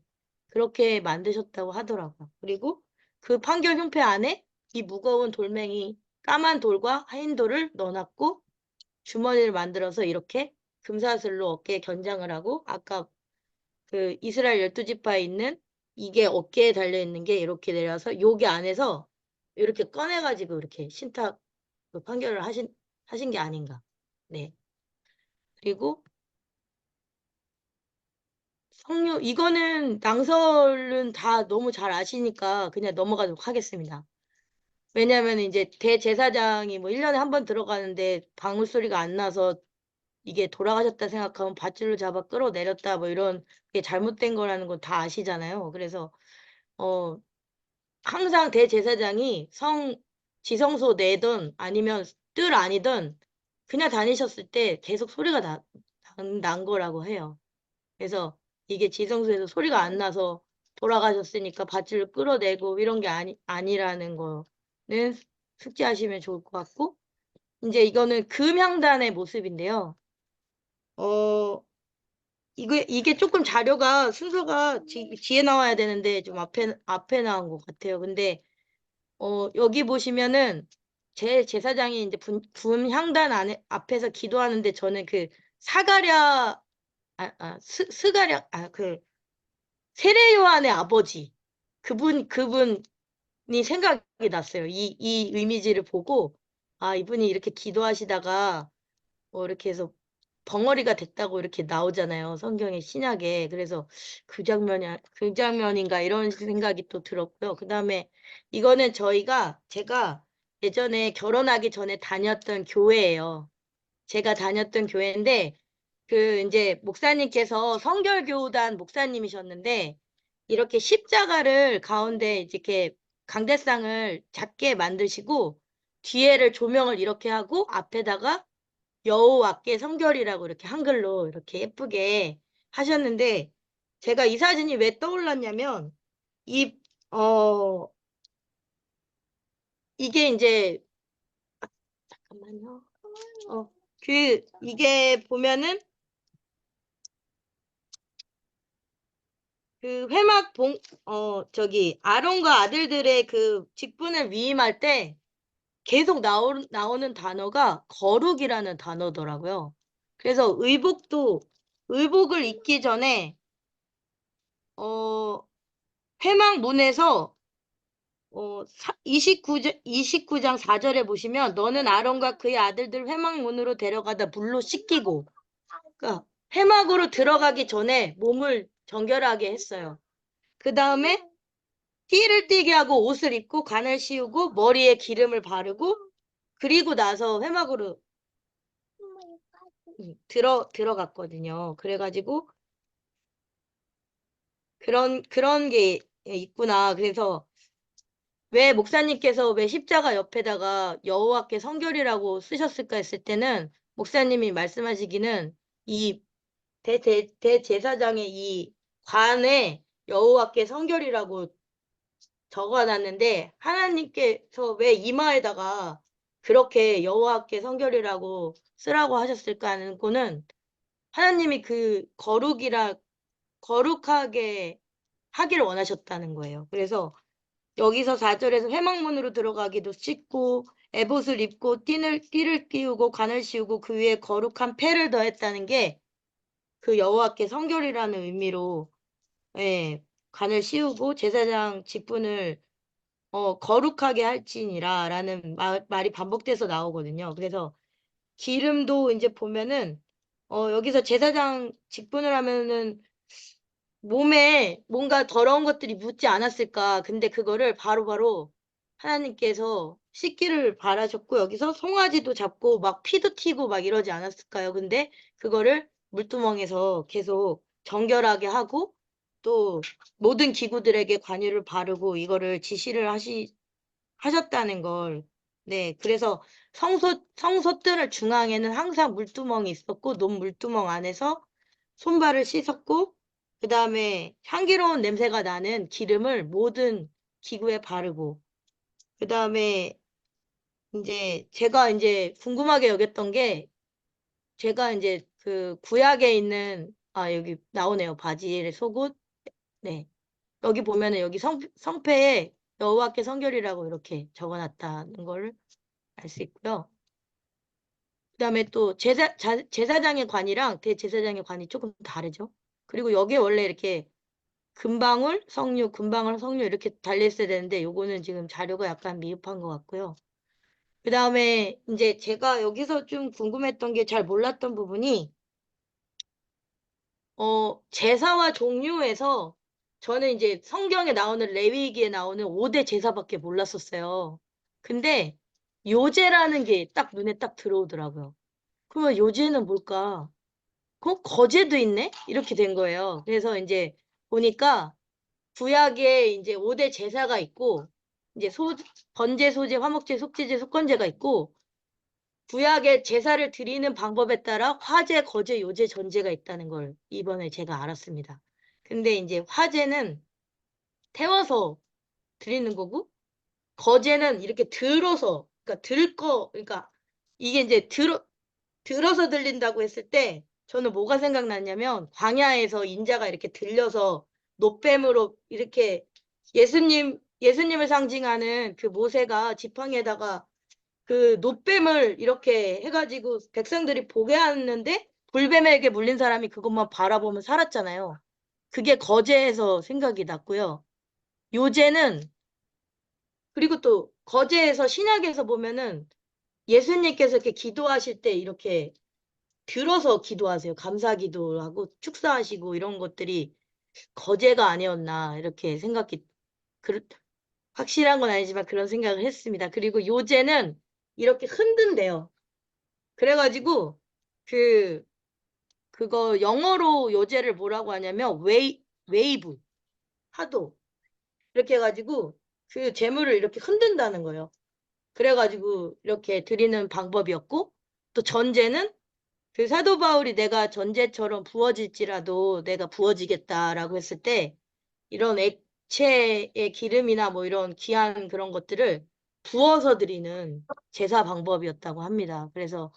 그렇게 만드셨다고 하더라고요. 그리고 그 판결 형패 안에 이 무거운 돌멩이, 까만 돌과 하얀 돌을 넣어놨고 주머니를 만들어서 이렇게 금사슬로 어깨에 견장을 하고 아까 그 이스라엘 12지파에 있는 이게 어깨에 달려있는 게 이렇게 내려서 여기 안에서 이렇게 꺼내가지고 이렇게 신탁 그 판결을 하신 게 아닌가. 네. 그리고 이거는 낭설은 다 너무 잘 아시니까 그냥 넘어가도록 하겠습니다. 왜냐하면 이제 대제사장이 뭐 1년에 한 번 들어가는데 방울 소리가 안 나서 이게 돌아가셨다 생각하면 밧줄로 잡아 끌어내렸다 뭐 이런 게 잘못된 거라는 건 다 아시잖아요. 그래서 항상 대제사장이 지성소 내든 아니면 뜰 아니든 그냥 다니셨을 때 계속 소리가 난 거라고 해요. 그래서 이게 지성소에서 소리가 안 나서 돌아가셨으니까 밧줄을 끌어내고 이런 게 아니라는 거는 숙지하시면 좋을 것 같고, 이제 이거는 금향단의 모습인데요. 이게 조금 자료가 순서가 뒤에 나와야 되는데 좀 앞에 나온 것 같아요. 근데, 여기 보시면은 제 제사장이 이제 분향단 앞에서 기도하는데 저는 그 사가랴, 스가랴, 세례 요한의 아버지 그분이 생각이 났어요. 이 이미지를 보고 이분이 이렇게 기도하시다가 이렇게 해서 벙어리가 됐다고 이렇게 나오잖아요. 성경의 신약에. 그래서 그 장면인가 이런 생각이 또 들었고요. 그다음에 이거는 제가 예전에 결혼하기 전에 다녔던 교회예요. 제가 다녔던 교회인데 이제 목사님께서 성결교단 목사님이셨는데 이렇게 십자가를 가운데 이렇게 강대상을 작게 만드시고 뒤에를 조명을 이렇게 하고 앞에다가 여호와께 성결이라고 이렇게 한글로 이렇게 예쁘게 하셨는데 제가 이 사진이 왜 떠올랐냐면 이 이게 이제 잠깐만요. 이게 보면은 그 아론과 아들들의 그 직분을 위임할 때 계속 나오는 단어가 거룩이라는 단어더라고요. 그래서 의복을 입기 전에, 회막문에서, 29장 4절에 보시면, 너는 아론과 그의 아들들 회막문으로 데려가다 물로 씻기고, 그러니까 회막으로 들어가기 전에 몸을 정결하게 했어요. 그 다음에 띠를 띠게 하고 옷을 입고 관을 씌우고 머리에 기름을 바르고 그리고 나서 회막으로 들어갔거든요. 그래가지고 그런 게 있구나. 그래서 왜 목사님께서 왜 십자가 옆에다가 여호와께 성결이라고 쓰셨을까 했을 때는 목사님이 말씀하시기는 이 대제사장의 이 관에 여호와께 성결이라고 적어놨는데 하나님께서 왜 이마에다가 그렇게 여호와께 성결이라고 쓰라고 하셨을까 하는 거는 하나님이 그 거룩하게 하기를 원하셨다는 거예요. 그래서 여기서 4절에서 회막문으로 들어가기도 씻고 에봇을 입고 띠를 띄우고 관을 씌우고 그 위에 거룩한 패를 더했다는 게 그 여호와께 성결이라는 의미로 예, 관을 씌우고 제사장 직분을 거룩하게 할지니라 라는 말이 반복돼서 나오거든요. 그래서 기름도 이제 보면은 여기서 제사장 직분을 하면은 몸에 뭔가 더러운 것들이 묻지 않았을까. 근데 그거를 바로바로 하나님께서 씻기를 바라셨고 여기서 송아지도 잡고 막 피도 튀고 막 이러지 않았을까요? 근데 그거를 물두멍에서 계속 정결하게 하고 또 모든 기구들에게 관유를 바르고 이거를 지시를 하셨다는 걸. 네, 그래서 성소뜰 중앙에는 항상 물두멍이 있었고 논물두멍 안에서 손발을 씻었고 그 다음에 향기로운 냄새가 나는 기름을 모든 기구에 바르고 그 다음에 이제 제가 이제 궁금하게 여겼던 게 제가 이제 그 구약에 있는 여기 나오네요. 바질 속옷. 네. 여기 보면은 여기 성패에 여호와께 성결이라고 이렇게 적어놨다는 걸 알 수 있고요. 그다음에 또 제사장의 관이랑 대제사장의 관이 조금 다르죠. 그리고 여기에 원래 이렇게 금방울, 성류 이렇게 달려있어야 되는데 요거는 지금 자료가 약간 미흡한 것 같고요. 그다음에 이제 제가 여기서 좀 궁금했던 게 잘 몰랐던 부분이 제사와 종류에서 저는 이제 성경에 나오는 레위기에 나오는 5대 제사밖에 몰랐었어요. 근데 요제라는 게 딱 눈에 딱 들어오더라고요. 그러면 요제는 뭘까? 거제도 있네? 이렇게 된 거예요. 그래서 이제 보니까 구약에 이제 5대 제사가 있고 이제 번제, 소제, 화목제, 속죄제, 속건제가 있고 구약의 제사를 드리는 방법에 따라 화제, 거제, 요제, 전제가 있다는 걸 이번에 제가 알았습니다. 근데 이제 화제는 태워서 드리는 거고, 거제는 이렇게 들어서, 그러니까 이게 이제 들어서 들린다고 했을 때 저는 뭐가 생각났냐면 광야에서 인자가 이렇게 들려서 노뱀으로 이렇게 예수님을 상징하는 그 모세가 지팡이에다가 그 노뱀을 이렇게 해가지고 백성들이 보게 하는데 불뱀에게 물린 사람이 그것만 바라보면 살았잖아요. 그게 거제에서 생각이 났고요. 요제는 그리고 또 거제에서 신약에서 보면은 예수님께서 이렇게 기도하실 때 이렇게 들어서 기도하세요. 감사 기도하고 축사하시고 이런 것들이 거제가 아니었나 이렇게 확실한 건 아니지만 그런 생각을 했습니다. 그리고 요제는 이렇게 흔든대요. 그래가지고 그거 영어로 요제를 뭐라고 하냐면 웨이브 파도 이렇게 해가지고 그 재물을 이렇게 흔든다는 거예요. 그래가지고 이렇게 드리는 방법이었고 또 전제는 그 사도 바울이 내가 전제처럼 부어질지라도 내가 부어지겠다라고 했을 때 이런 액체의 기름이나 뭐 이런 귀한 그런 것들을 부어서 드리는 제사 방법이었다고 합니다. 그래서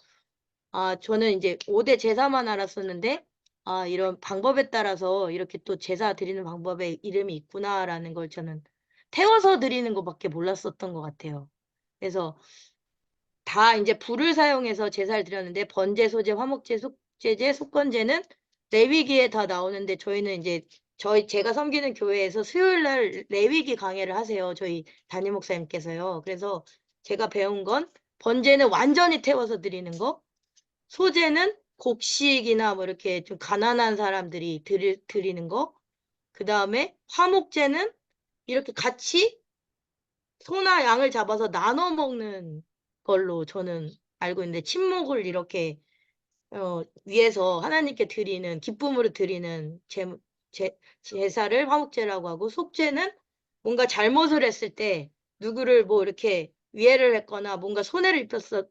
저는 이제 5대 제사만 알았었는데, 이런 방법에 따라서 이렇게 또 제사 드리는 방법에 이름이 있구나라는 걸 저는 태워서 드리는 것밖에 몰랐었던 것 같아요. 그래서 다 이제 불을 사용해서 제사를 드렸는데, 번제, 소제, 화목제, 속죄제, 속건제는 레위기에 다 나오는데, 저희는 이제 제가 섬기는 교회에서 수요일 날 레위기 강해를 하세요. 저희 담임 목사님께서요. 그래서 제가 배운 건 번제는 완전히 태워서 드리는 거, 소재는 곡식이나 뭐 이렇게 좀 가난한 사람들이 드리는 거, 그 다음에 화목제는 이렇게 같이 소나 양을 잡아서 나눠 먹는 걸로 저는 알고 있는데, 친목을 이렇게 위해서 하나님께 드리는, 기쁨으로 드리는 제사를 화목제라고 하고, 속죄는 뭔가 잘못을 했을 때 누구를 뭐 이렇게 위해를 했거나 뭔가 손해를 입혔어.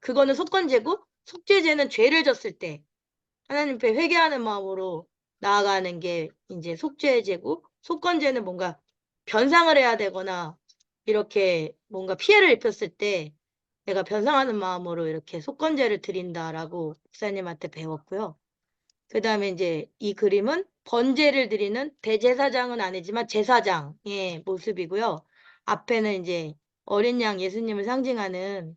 그거는 속건제고, 속죄제는 죄를 졌을 때 하나님 앞에 회개하는 마음으로 나아가는 게 이제 속죄제고, 속건제는 뭔가 변상을 해야 되거나 이렇게 뭔가 피해를 입혔을 때 내가 변상하는 마음으로 이렇게 속건제를 드린다라고 목사님한테 배웠고요. 그 다음에 이제 이 그림은 번제를 드리는 대제사장은 아니지만 제사장의 모습이고요. 앞에는 이제 어린 양 예수님을 상징하는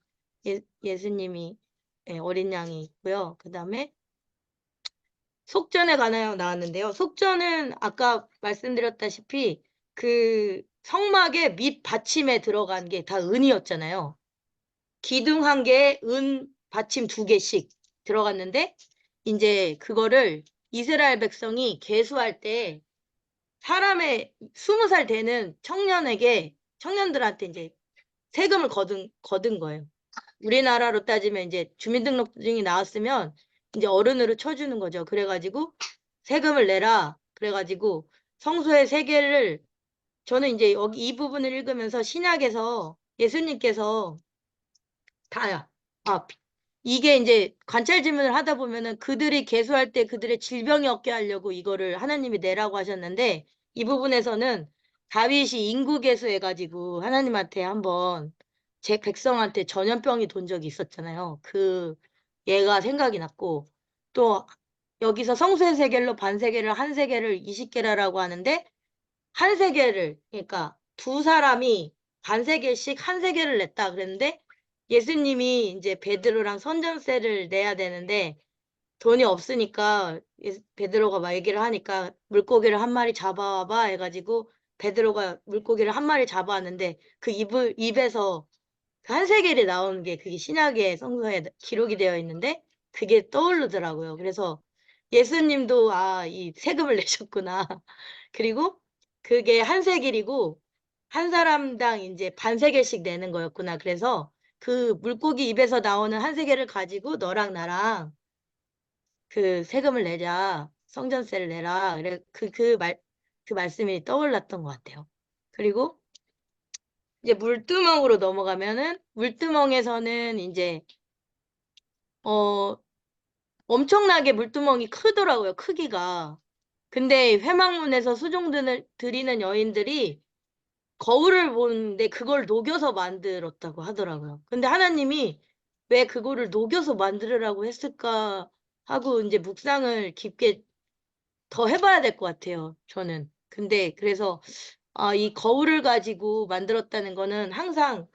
예수님이 어린 양이 있고요. 그 다음에 속전에 관하여 나왔는데요. 속전은 아까 말씀드렸다시피 그 성막의 밑 받침에 들어간 게 다 은이었잖아요. 기둥 한 개에 은 받침 2개씩 들어갔는데, 이제 그거를 이스라엘 백성이 계수할 때 사람의 20살 되는 청년들한테 이제 세금을 거둔 거예요. 우리나라로 따지면 이제 주민등록증이 나왔으면 이제 어른으로 쳐주는 거죠. 그래가지고 세금을 내라. 그래가지고 성소의 세계를, 저는 이제 여기 이 부분을 읽으면서 신약에서 예수님께서 다야. 이게 이제 관찰 질문을 하다 보면은 그들이 계수할 때 그들의 질병이 없게 하려고 이거를 하나님이 내라고 하셨는데, 이 부분에서는 다윗이 인구 계수해가지고 하나님한테 한번 제 백성한테 전염병이 돈 적이 있었잖아요. 그 얘가 생각이 났고, 또 여기서 성소의 세겔로 반세겔을 한 세겔을 20개라고 하는데, 한 세겔을, 그러니까 두 사람이 반세겔씩 한 세겔을 냈다 그랬는데, 예수님이 이제 베드로랑 선전세를 내야 되는데 돈이 없으니까 베드로가 막 얘기를 하니까 물고기를 한 마리 잡아와봐 해가지고 베드로가 물고기를 한 마리 잡아왔는데 그 입에서 그 한 세겔이 나오는 게 그게 신약의 성서에 기록이 되어 있는데 그게 떠오르더라고요. 그래서 예수님도 이 세금을 내셨구나. 그리고 그게 한 세겔이고 한 사람당 이제 반 세겔씩 내는 거였구나. 그래서 그 물고기 입에서 나오는 한 세겔을 가지고 너랑 나랑 그 세금을 내자. 성전세를 내라. 그래 그 말씀이 떠올랐던 것 같아요. 그리고 이제 물두멍으로 넘어가면은 물두멍에서는 이제 엄청나게 물두멍이 크더라고요. 크기가. 근데 회막문에서 수종들을 드리는 여인들이 거울을 보는데 그걸 녹여서 만들었다고 하더라고요. 근데 하나님이 왜 그거를 녹여서 만들으라고 했을까 하고 이제 묵상을 깊게 더 해봐야 될 것 같아요. 저는. 근데 그래서 이 거울을 가지고 만들었다는 거는 항상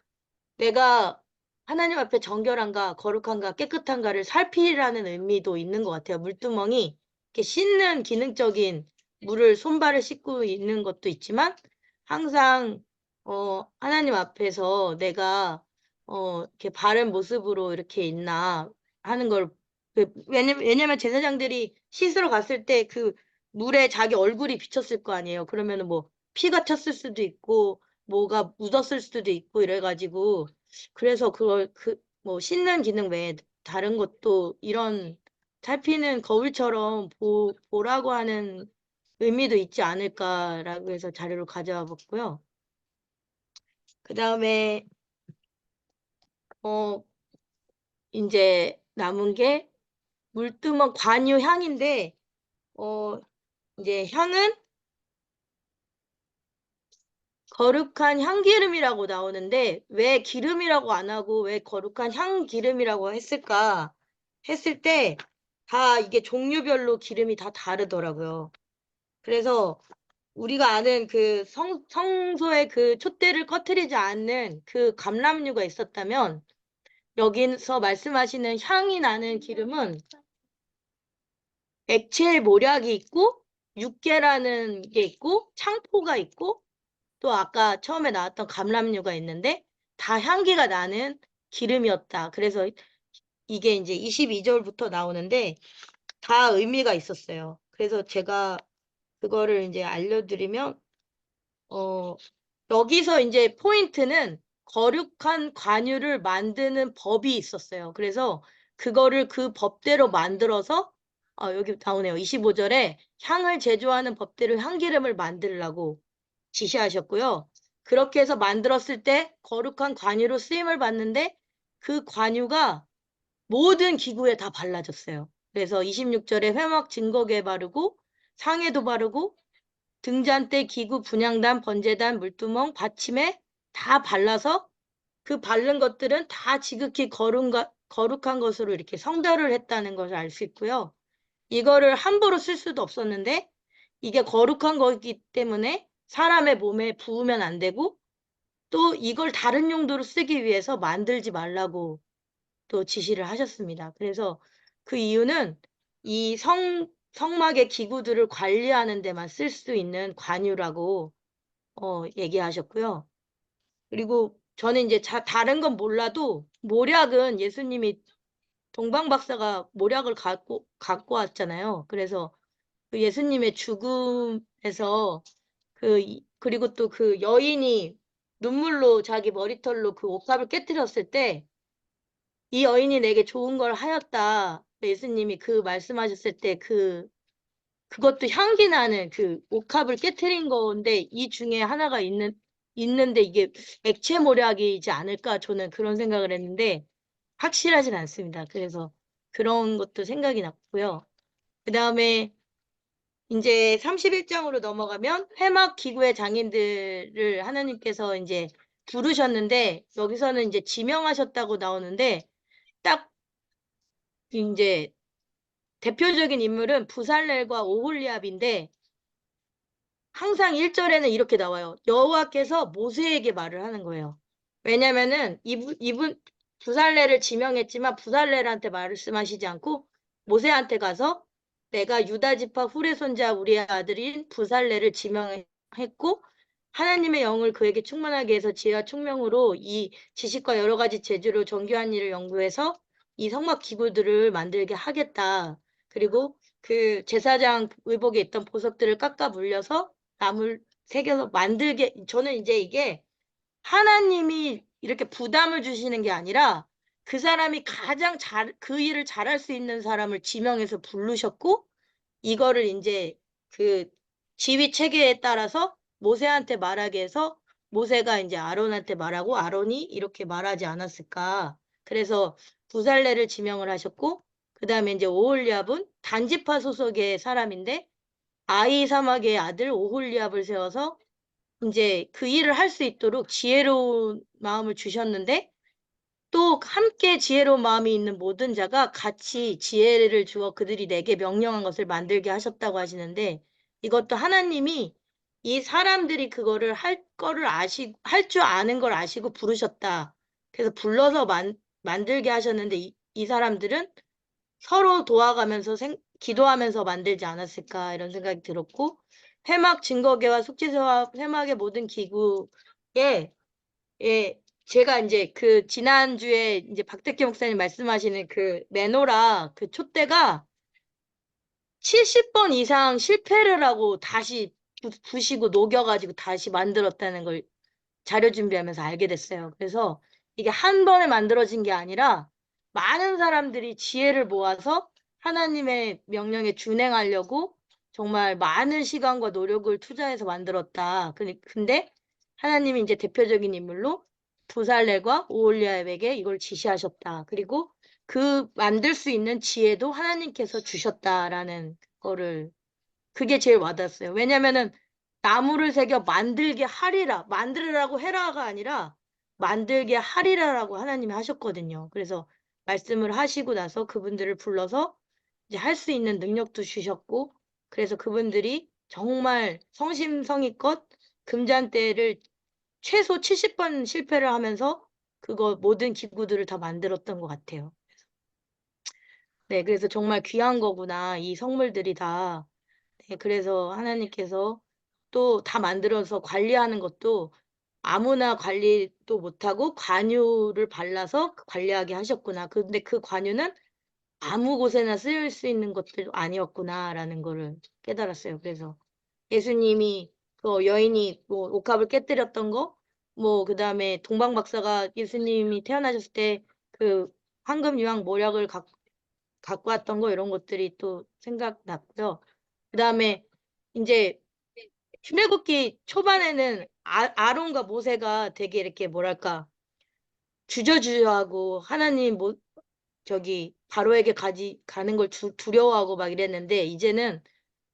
내가 하나님 앞에 정결한가, 거룩한가, 깨끗한가를 살피라는 의미도 있는 것 같아요. 물두멍이 이렇게 씻는 기능적인 물을 손발을 씻고 있는 것도 있지만 항상 하나님 앞에서 내가 이렇게 바른 모습으로 이렇게 있나 하는 걸 왜냐면 제사장들이 씻으러 갔을 때 그 물에 자기 얼굴이 비쳤을 거 아니에요. 그러면은 뭐 피가 쳤을 수도 있고 뭐가 묻었을 수도 있고 이래가지고 그래서 그걸 뭐 씻는 기능 외에 다른 것도 이런 살피는 거울처럼 보라고 하는 의미도 있지 않을까라고 해서 자료를 가져와 봤고요. 그 다음에 이제 남은 게 물두멍 관유 향인데 이제 향은 거룩한 향기름이라고 나오는데 왜 기름이라고 안 하고 왜 거룩한 향기름이라고 했을까 했을 때 다 이게 종류별로 기름이 다 다르더라고요. 그래서 우리가 아는 그 성소에 그 촛대를 꺼트리지 않는 그 감람류가 있었다면 여기서 말씀하시는 향이 나는 기름은 액체 모략이 있고 육개라는 게 있고 창포가 있고 또 아까 처음에 나왔던 감람류가 있는데 다 향기가 나는 기름이었다. 그래서 이게 이제 22절부터 나오는데 다 의미가 있었어요. 그래서 제가 그거를 이제 알려드리면, 여기서 이제 포인트는 거룩한 관유를 만드는 법이 있었어요. 그래서 그거를 그 법대로 만들어서, 여기 나오네요. 25절에 향을 제조하는 법대로 향기름을 만들라고 지시하셨고요. 그렇게 해서 만들었을 때 거룩한 관유로 쓰임을 받는데 그 관유가 모든 기구에 다 발라졌어요. 그래서 26절에 회막 증거기에 바르고 상에도 바르고 등잔대, 기구, 분향단, 번제단, 물두멍, 받침에 다 발라서 그 바른 것들은 다 지극히 거룩한 것으로 이렇게 성별을 했다는 것을 알 수 있고요. 이거를 함부로 쓸 수도 없었는데 이게 거룩한 거기 때문에 사람의 몸에 부으면 안 되고 또 이걸 다른 용도로 쓰기 위해서 만들지 말라고 또 지시를 하셨습니다. 그래서 그 이유는 이 성막의 기구들을 관리하는 데만 쓸 수 있는 관유라고 얘기하셨고요. 그리고 저는 이제 다른 건 몰라도 모략은 예수님이 동방박사가 모략을 갖고 왔잖아요. 그래서 그 예수님의 죽음에서 그리고 또 그 여인이 눈물로 자기 머리털로 그 옷값을 깨뜨렸을 때 이 여인이 내게 좋은 걸 하였다. 예수님이 그 말씀하셨을 때 그것도 향기 나는 그 옥합을 깨트린 건데 이 중에 하나가 있는데 이게 액체 모략이지 않을까 저는 그런 생각을 했는데 확실하진 않습니다. 그래서 그런 것도 생각이 났고요. 그 다음에 이제 31장으로 넘어가면 회막 기구의 장인들을 하나님께서 이제 부르셨는데 여기서는 이제 지명하셨다고 나오는데 딱 이제 대표적인 인물은 부살렐과 오홀리압인데 항상 1절에는 이렇게 나와요. 여호와께서 모세에게 말을 하는 거예요. 왜냐면은 이분 부살렐을 지명했지만 부살렐한테 말씀하시지 않고 모세한테 가서 내가 유다 지파 후레 손자 우리의 아들인 부살렐을 지명했고 하나님의 영을 그에게 충만하게 해서 지혜와 총명으로 이 지식과 여러 가지 재주로 정교한 일을 연구해서 이 성막 기구들을 만들게 하겠다. 그리고 그 제사장 의복에 있던 보석들을 깎아 물려서 나물 새겨서 만들게, 저는 이제 이게 하나님이 이렇게 부담을 주시는 게 아니라 그 사람이 가장 그 일을 잘할 수 있는 사람을 지명해서 부르셨고, 이거를 이제 그 지휘 체계에 따라서 모세한테 말하게 해서 모세가 이제 아론한테 말하고 아론이 이렇게 말하지 않았을까. 그래서 부살레를 지명을 하셨고, 그 다음에 이제 오홀리압은 단지파 소속의 사람인데 아이사막의 아들 오홀리압을 세워서 이제 그 일을 할 수 있도록 지혜로운 마음을 주셨는데 또 함께 지혜로운 마음이 있는 모든 자가 같이 지혜를 주어 그들이 내게 명령한 것을 만들게 하셨다고 하시는데 이것도 하나님이 이 사람들이 그거를 할 줄 아는 걸 아시고 부르셨다. 그래서 불러서 만들게 하셨는데 이 사람들은 서로 도와가면서 기도하면서 만들지 않았을까 이런 생각이 들었고 회막 증거계와 속죄소와 회막의 모든 기구에 제가 이제 그 지난주에 이제 박대기 목사님 말씀하시는 그 메노라 그 촛대가 70번 이상 실패를 하고 다시 부시고 녹여가지고 다시 만들었다는 걸 자료 준비하면서 알게 됐어요. 그래서 이게 한 번에 만들어진 게 아니라 많은 사람들이 지혜를 모아서 하나님의 명령에 준행하려고 정말 많은 시간과 노력을 투자해서 만들었다. 근데 하나님이 이제 대표적인 인물로 부살렐과 오홀리압에게 이걸 지시하셨다. 그리고 그 만들 수 있는 지혜도 하나님께서 주셨다라는 거를 그게 제일 와닿았어요. 왜냐면은 나무를 새겨 만들게 하리라, 만들으라고 해라가 아니라 만들게 하리라라고 하나님이 하셨거든요. 그래서 말씀을 하시고 나서 그분들을 불러서 이제 할 수 있는 능력도 주셨고, 그래서 그분들이 정말 성심성의껏 금잔대를 최소 70번 실패를 하면서 그거 모든 기구들을 다 만들었던 것 같아요. 네, 그래서 정말 귀한 거구나. 이 성물들이 다. 네, 그래서 하나님께서 또 다 만들어서 관리하는 것도 아무나 관리도 못하고 관유를 발라서 관리하게 하셨구나. 근데 그 관유는 아무 곳에나 쓰일 수 있는 것도 아니었구나라는 거를 깨달았어요. 그래서 예수님이 그 여인이 뭐 옥합을 깨뜨렸던 거, 뭐 그다음에 동방 박사가 예수님이 태어나셨을 때 그 황금 유황 모략을 갖고 왔던 거 이런 것들이 또 생각났고요. 그다음에 이제 출애굽기 초반에는 아론과 모세가 되게 이렇게 뭐랄까 주저주저하고 하나님 뭐 저기 바로에게 가는 걸 두려워하고 막 이랬는데 이제는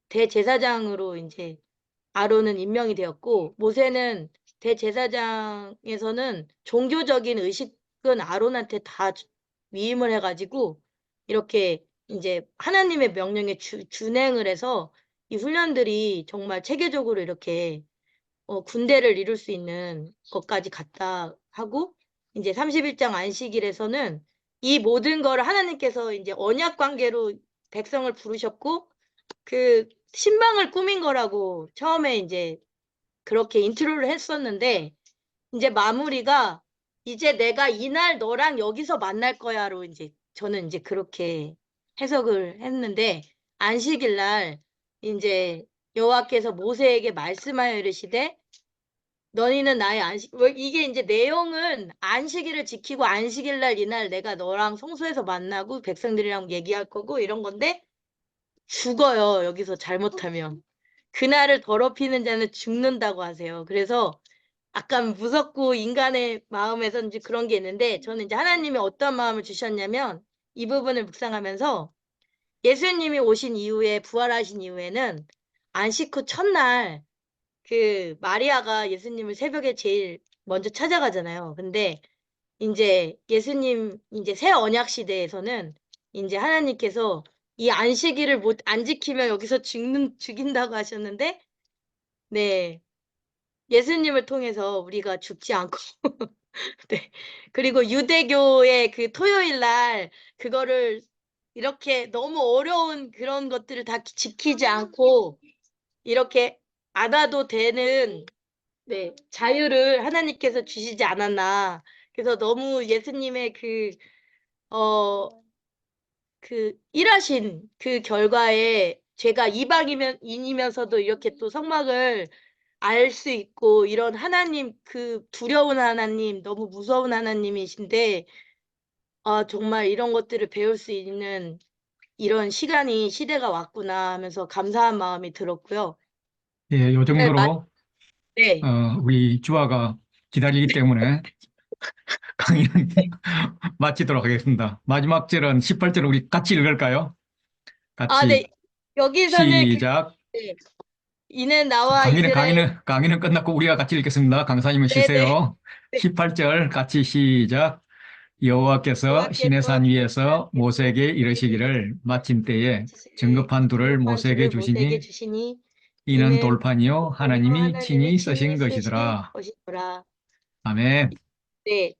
대제사장으로 이제 아론은 임명이 되었고 모세는 대제사장에서는 종교적인 의식은 아론한테 다 위임을 해가지고 이렇게 이제 하나님의 명령에 준행을 해서 이 훈련들이 정말 체계적으로 이렇게 군대를 이룰 수 있는 것까지 갔다 하고 이제 31장 안식일에서는 이 모든 거를 하나님께서 이제 언약 관계로 백성을 부르셨고 그 신방을 꾸민 거라고 처음에 이제 그렇게 인트로를 했었는데 이제 마무리가 이제 내가 이날 너랑 여기서 만날 거야로 이제 저는 이제 그렇게 해석을 했는데 안식일 날 이제 여호와께서 모세에게 말씀하여 이르시되 너희는 나의 안식 이게 이제 내용은 안식일을 지키고 안식일 날 이날 내가 너랑 성소에서 만나고 백성들이랑 얘기할 거고 이런 건데 죽어요. 여기서 잘못하면. 그날을 더럽히는 자는 죽는다고 하세요. 그래서 약간 무섭고 인간의 마음에서 이제 그런 게 있는데 저는 이제 하나님이 어떤 마음을 주셨냐면 이 부분을 묵상하면서 예수님이 오신 이후에 부활하신 이후에는 안식 후 첫날 그 마리아가 예수님을 새벽에 제일 먼저 찾아가잖아요. 근데 이제 예수님 이제 새 언약 시대에서는 이제 하나님께서 이 안식일을 안 지키면 여기서 죽인다고 하셨는데 네. 예수님을 통해서 우리가 죽지 않고 네. 그리고 유대교의 그 토요일 날 그거를 이렇게 너무 어려운 그런 것들을 다 지키지 않고 이렇게 안 와도 되는 네, 자유를 하나님께서 주시지 않았나. 그래서 너무 예수님의 일하신 그 결과에 제가 이방인이면서도 이렇게 또 성막을 알 수 있고 이런 하나님 그 두려운 하나님 너무 무서운 하나님이신데 정말 이런 것들을 배울 수 있는 이런 시대가 왔구나 하면서 감사한 마음이 들었고요. 예, 요 네, 정도로 네. 우리 주아가 기다리기 때문에 강의는 마치도록 하겠습니다. 마지막 절은 18절 우리 같이 읽을까요? 같이 네. 여기서는 시작. 네. 이는 나와 강의는 이스라엘 강의는 끝났고 우리가 같이 읽겠습니다. 강사님은 네네. 쉬세요. 18절 같이 시작. 여호와께서 여호와께서 시내산 위에서 모세에게 이르시기를 마침 때에 정급한 둘을 정급한 모세에게 둘을 모세에게 주시니 주시니 이는 이는 돌판이요 아니요 하나님이 하나님이 친히 친히 쓰신 쓰신 것이더라. 것이더라. 아멘. 네.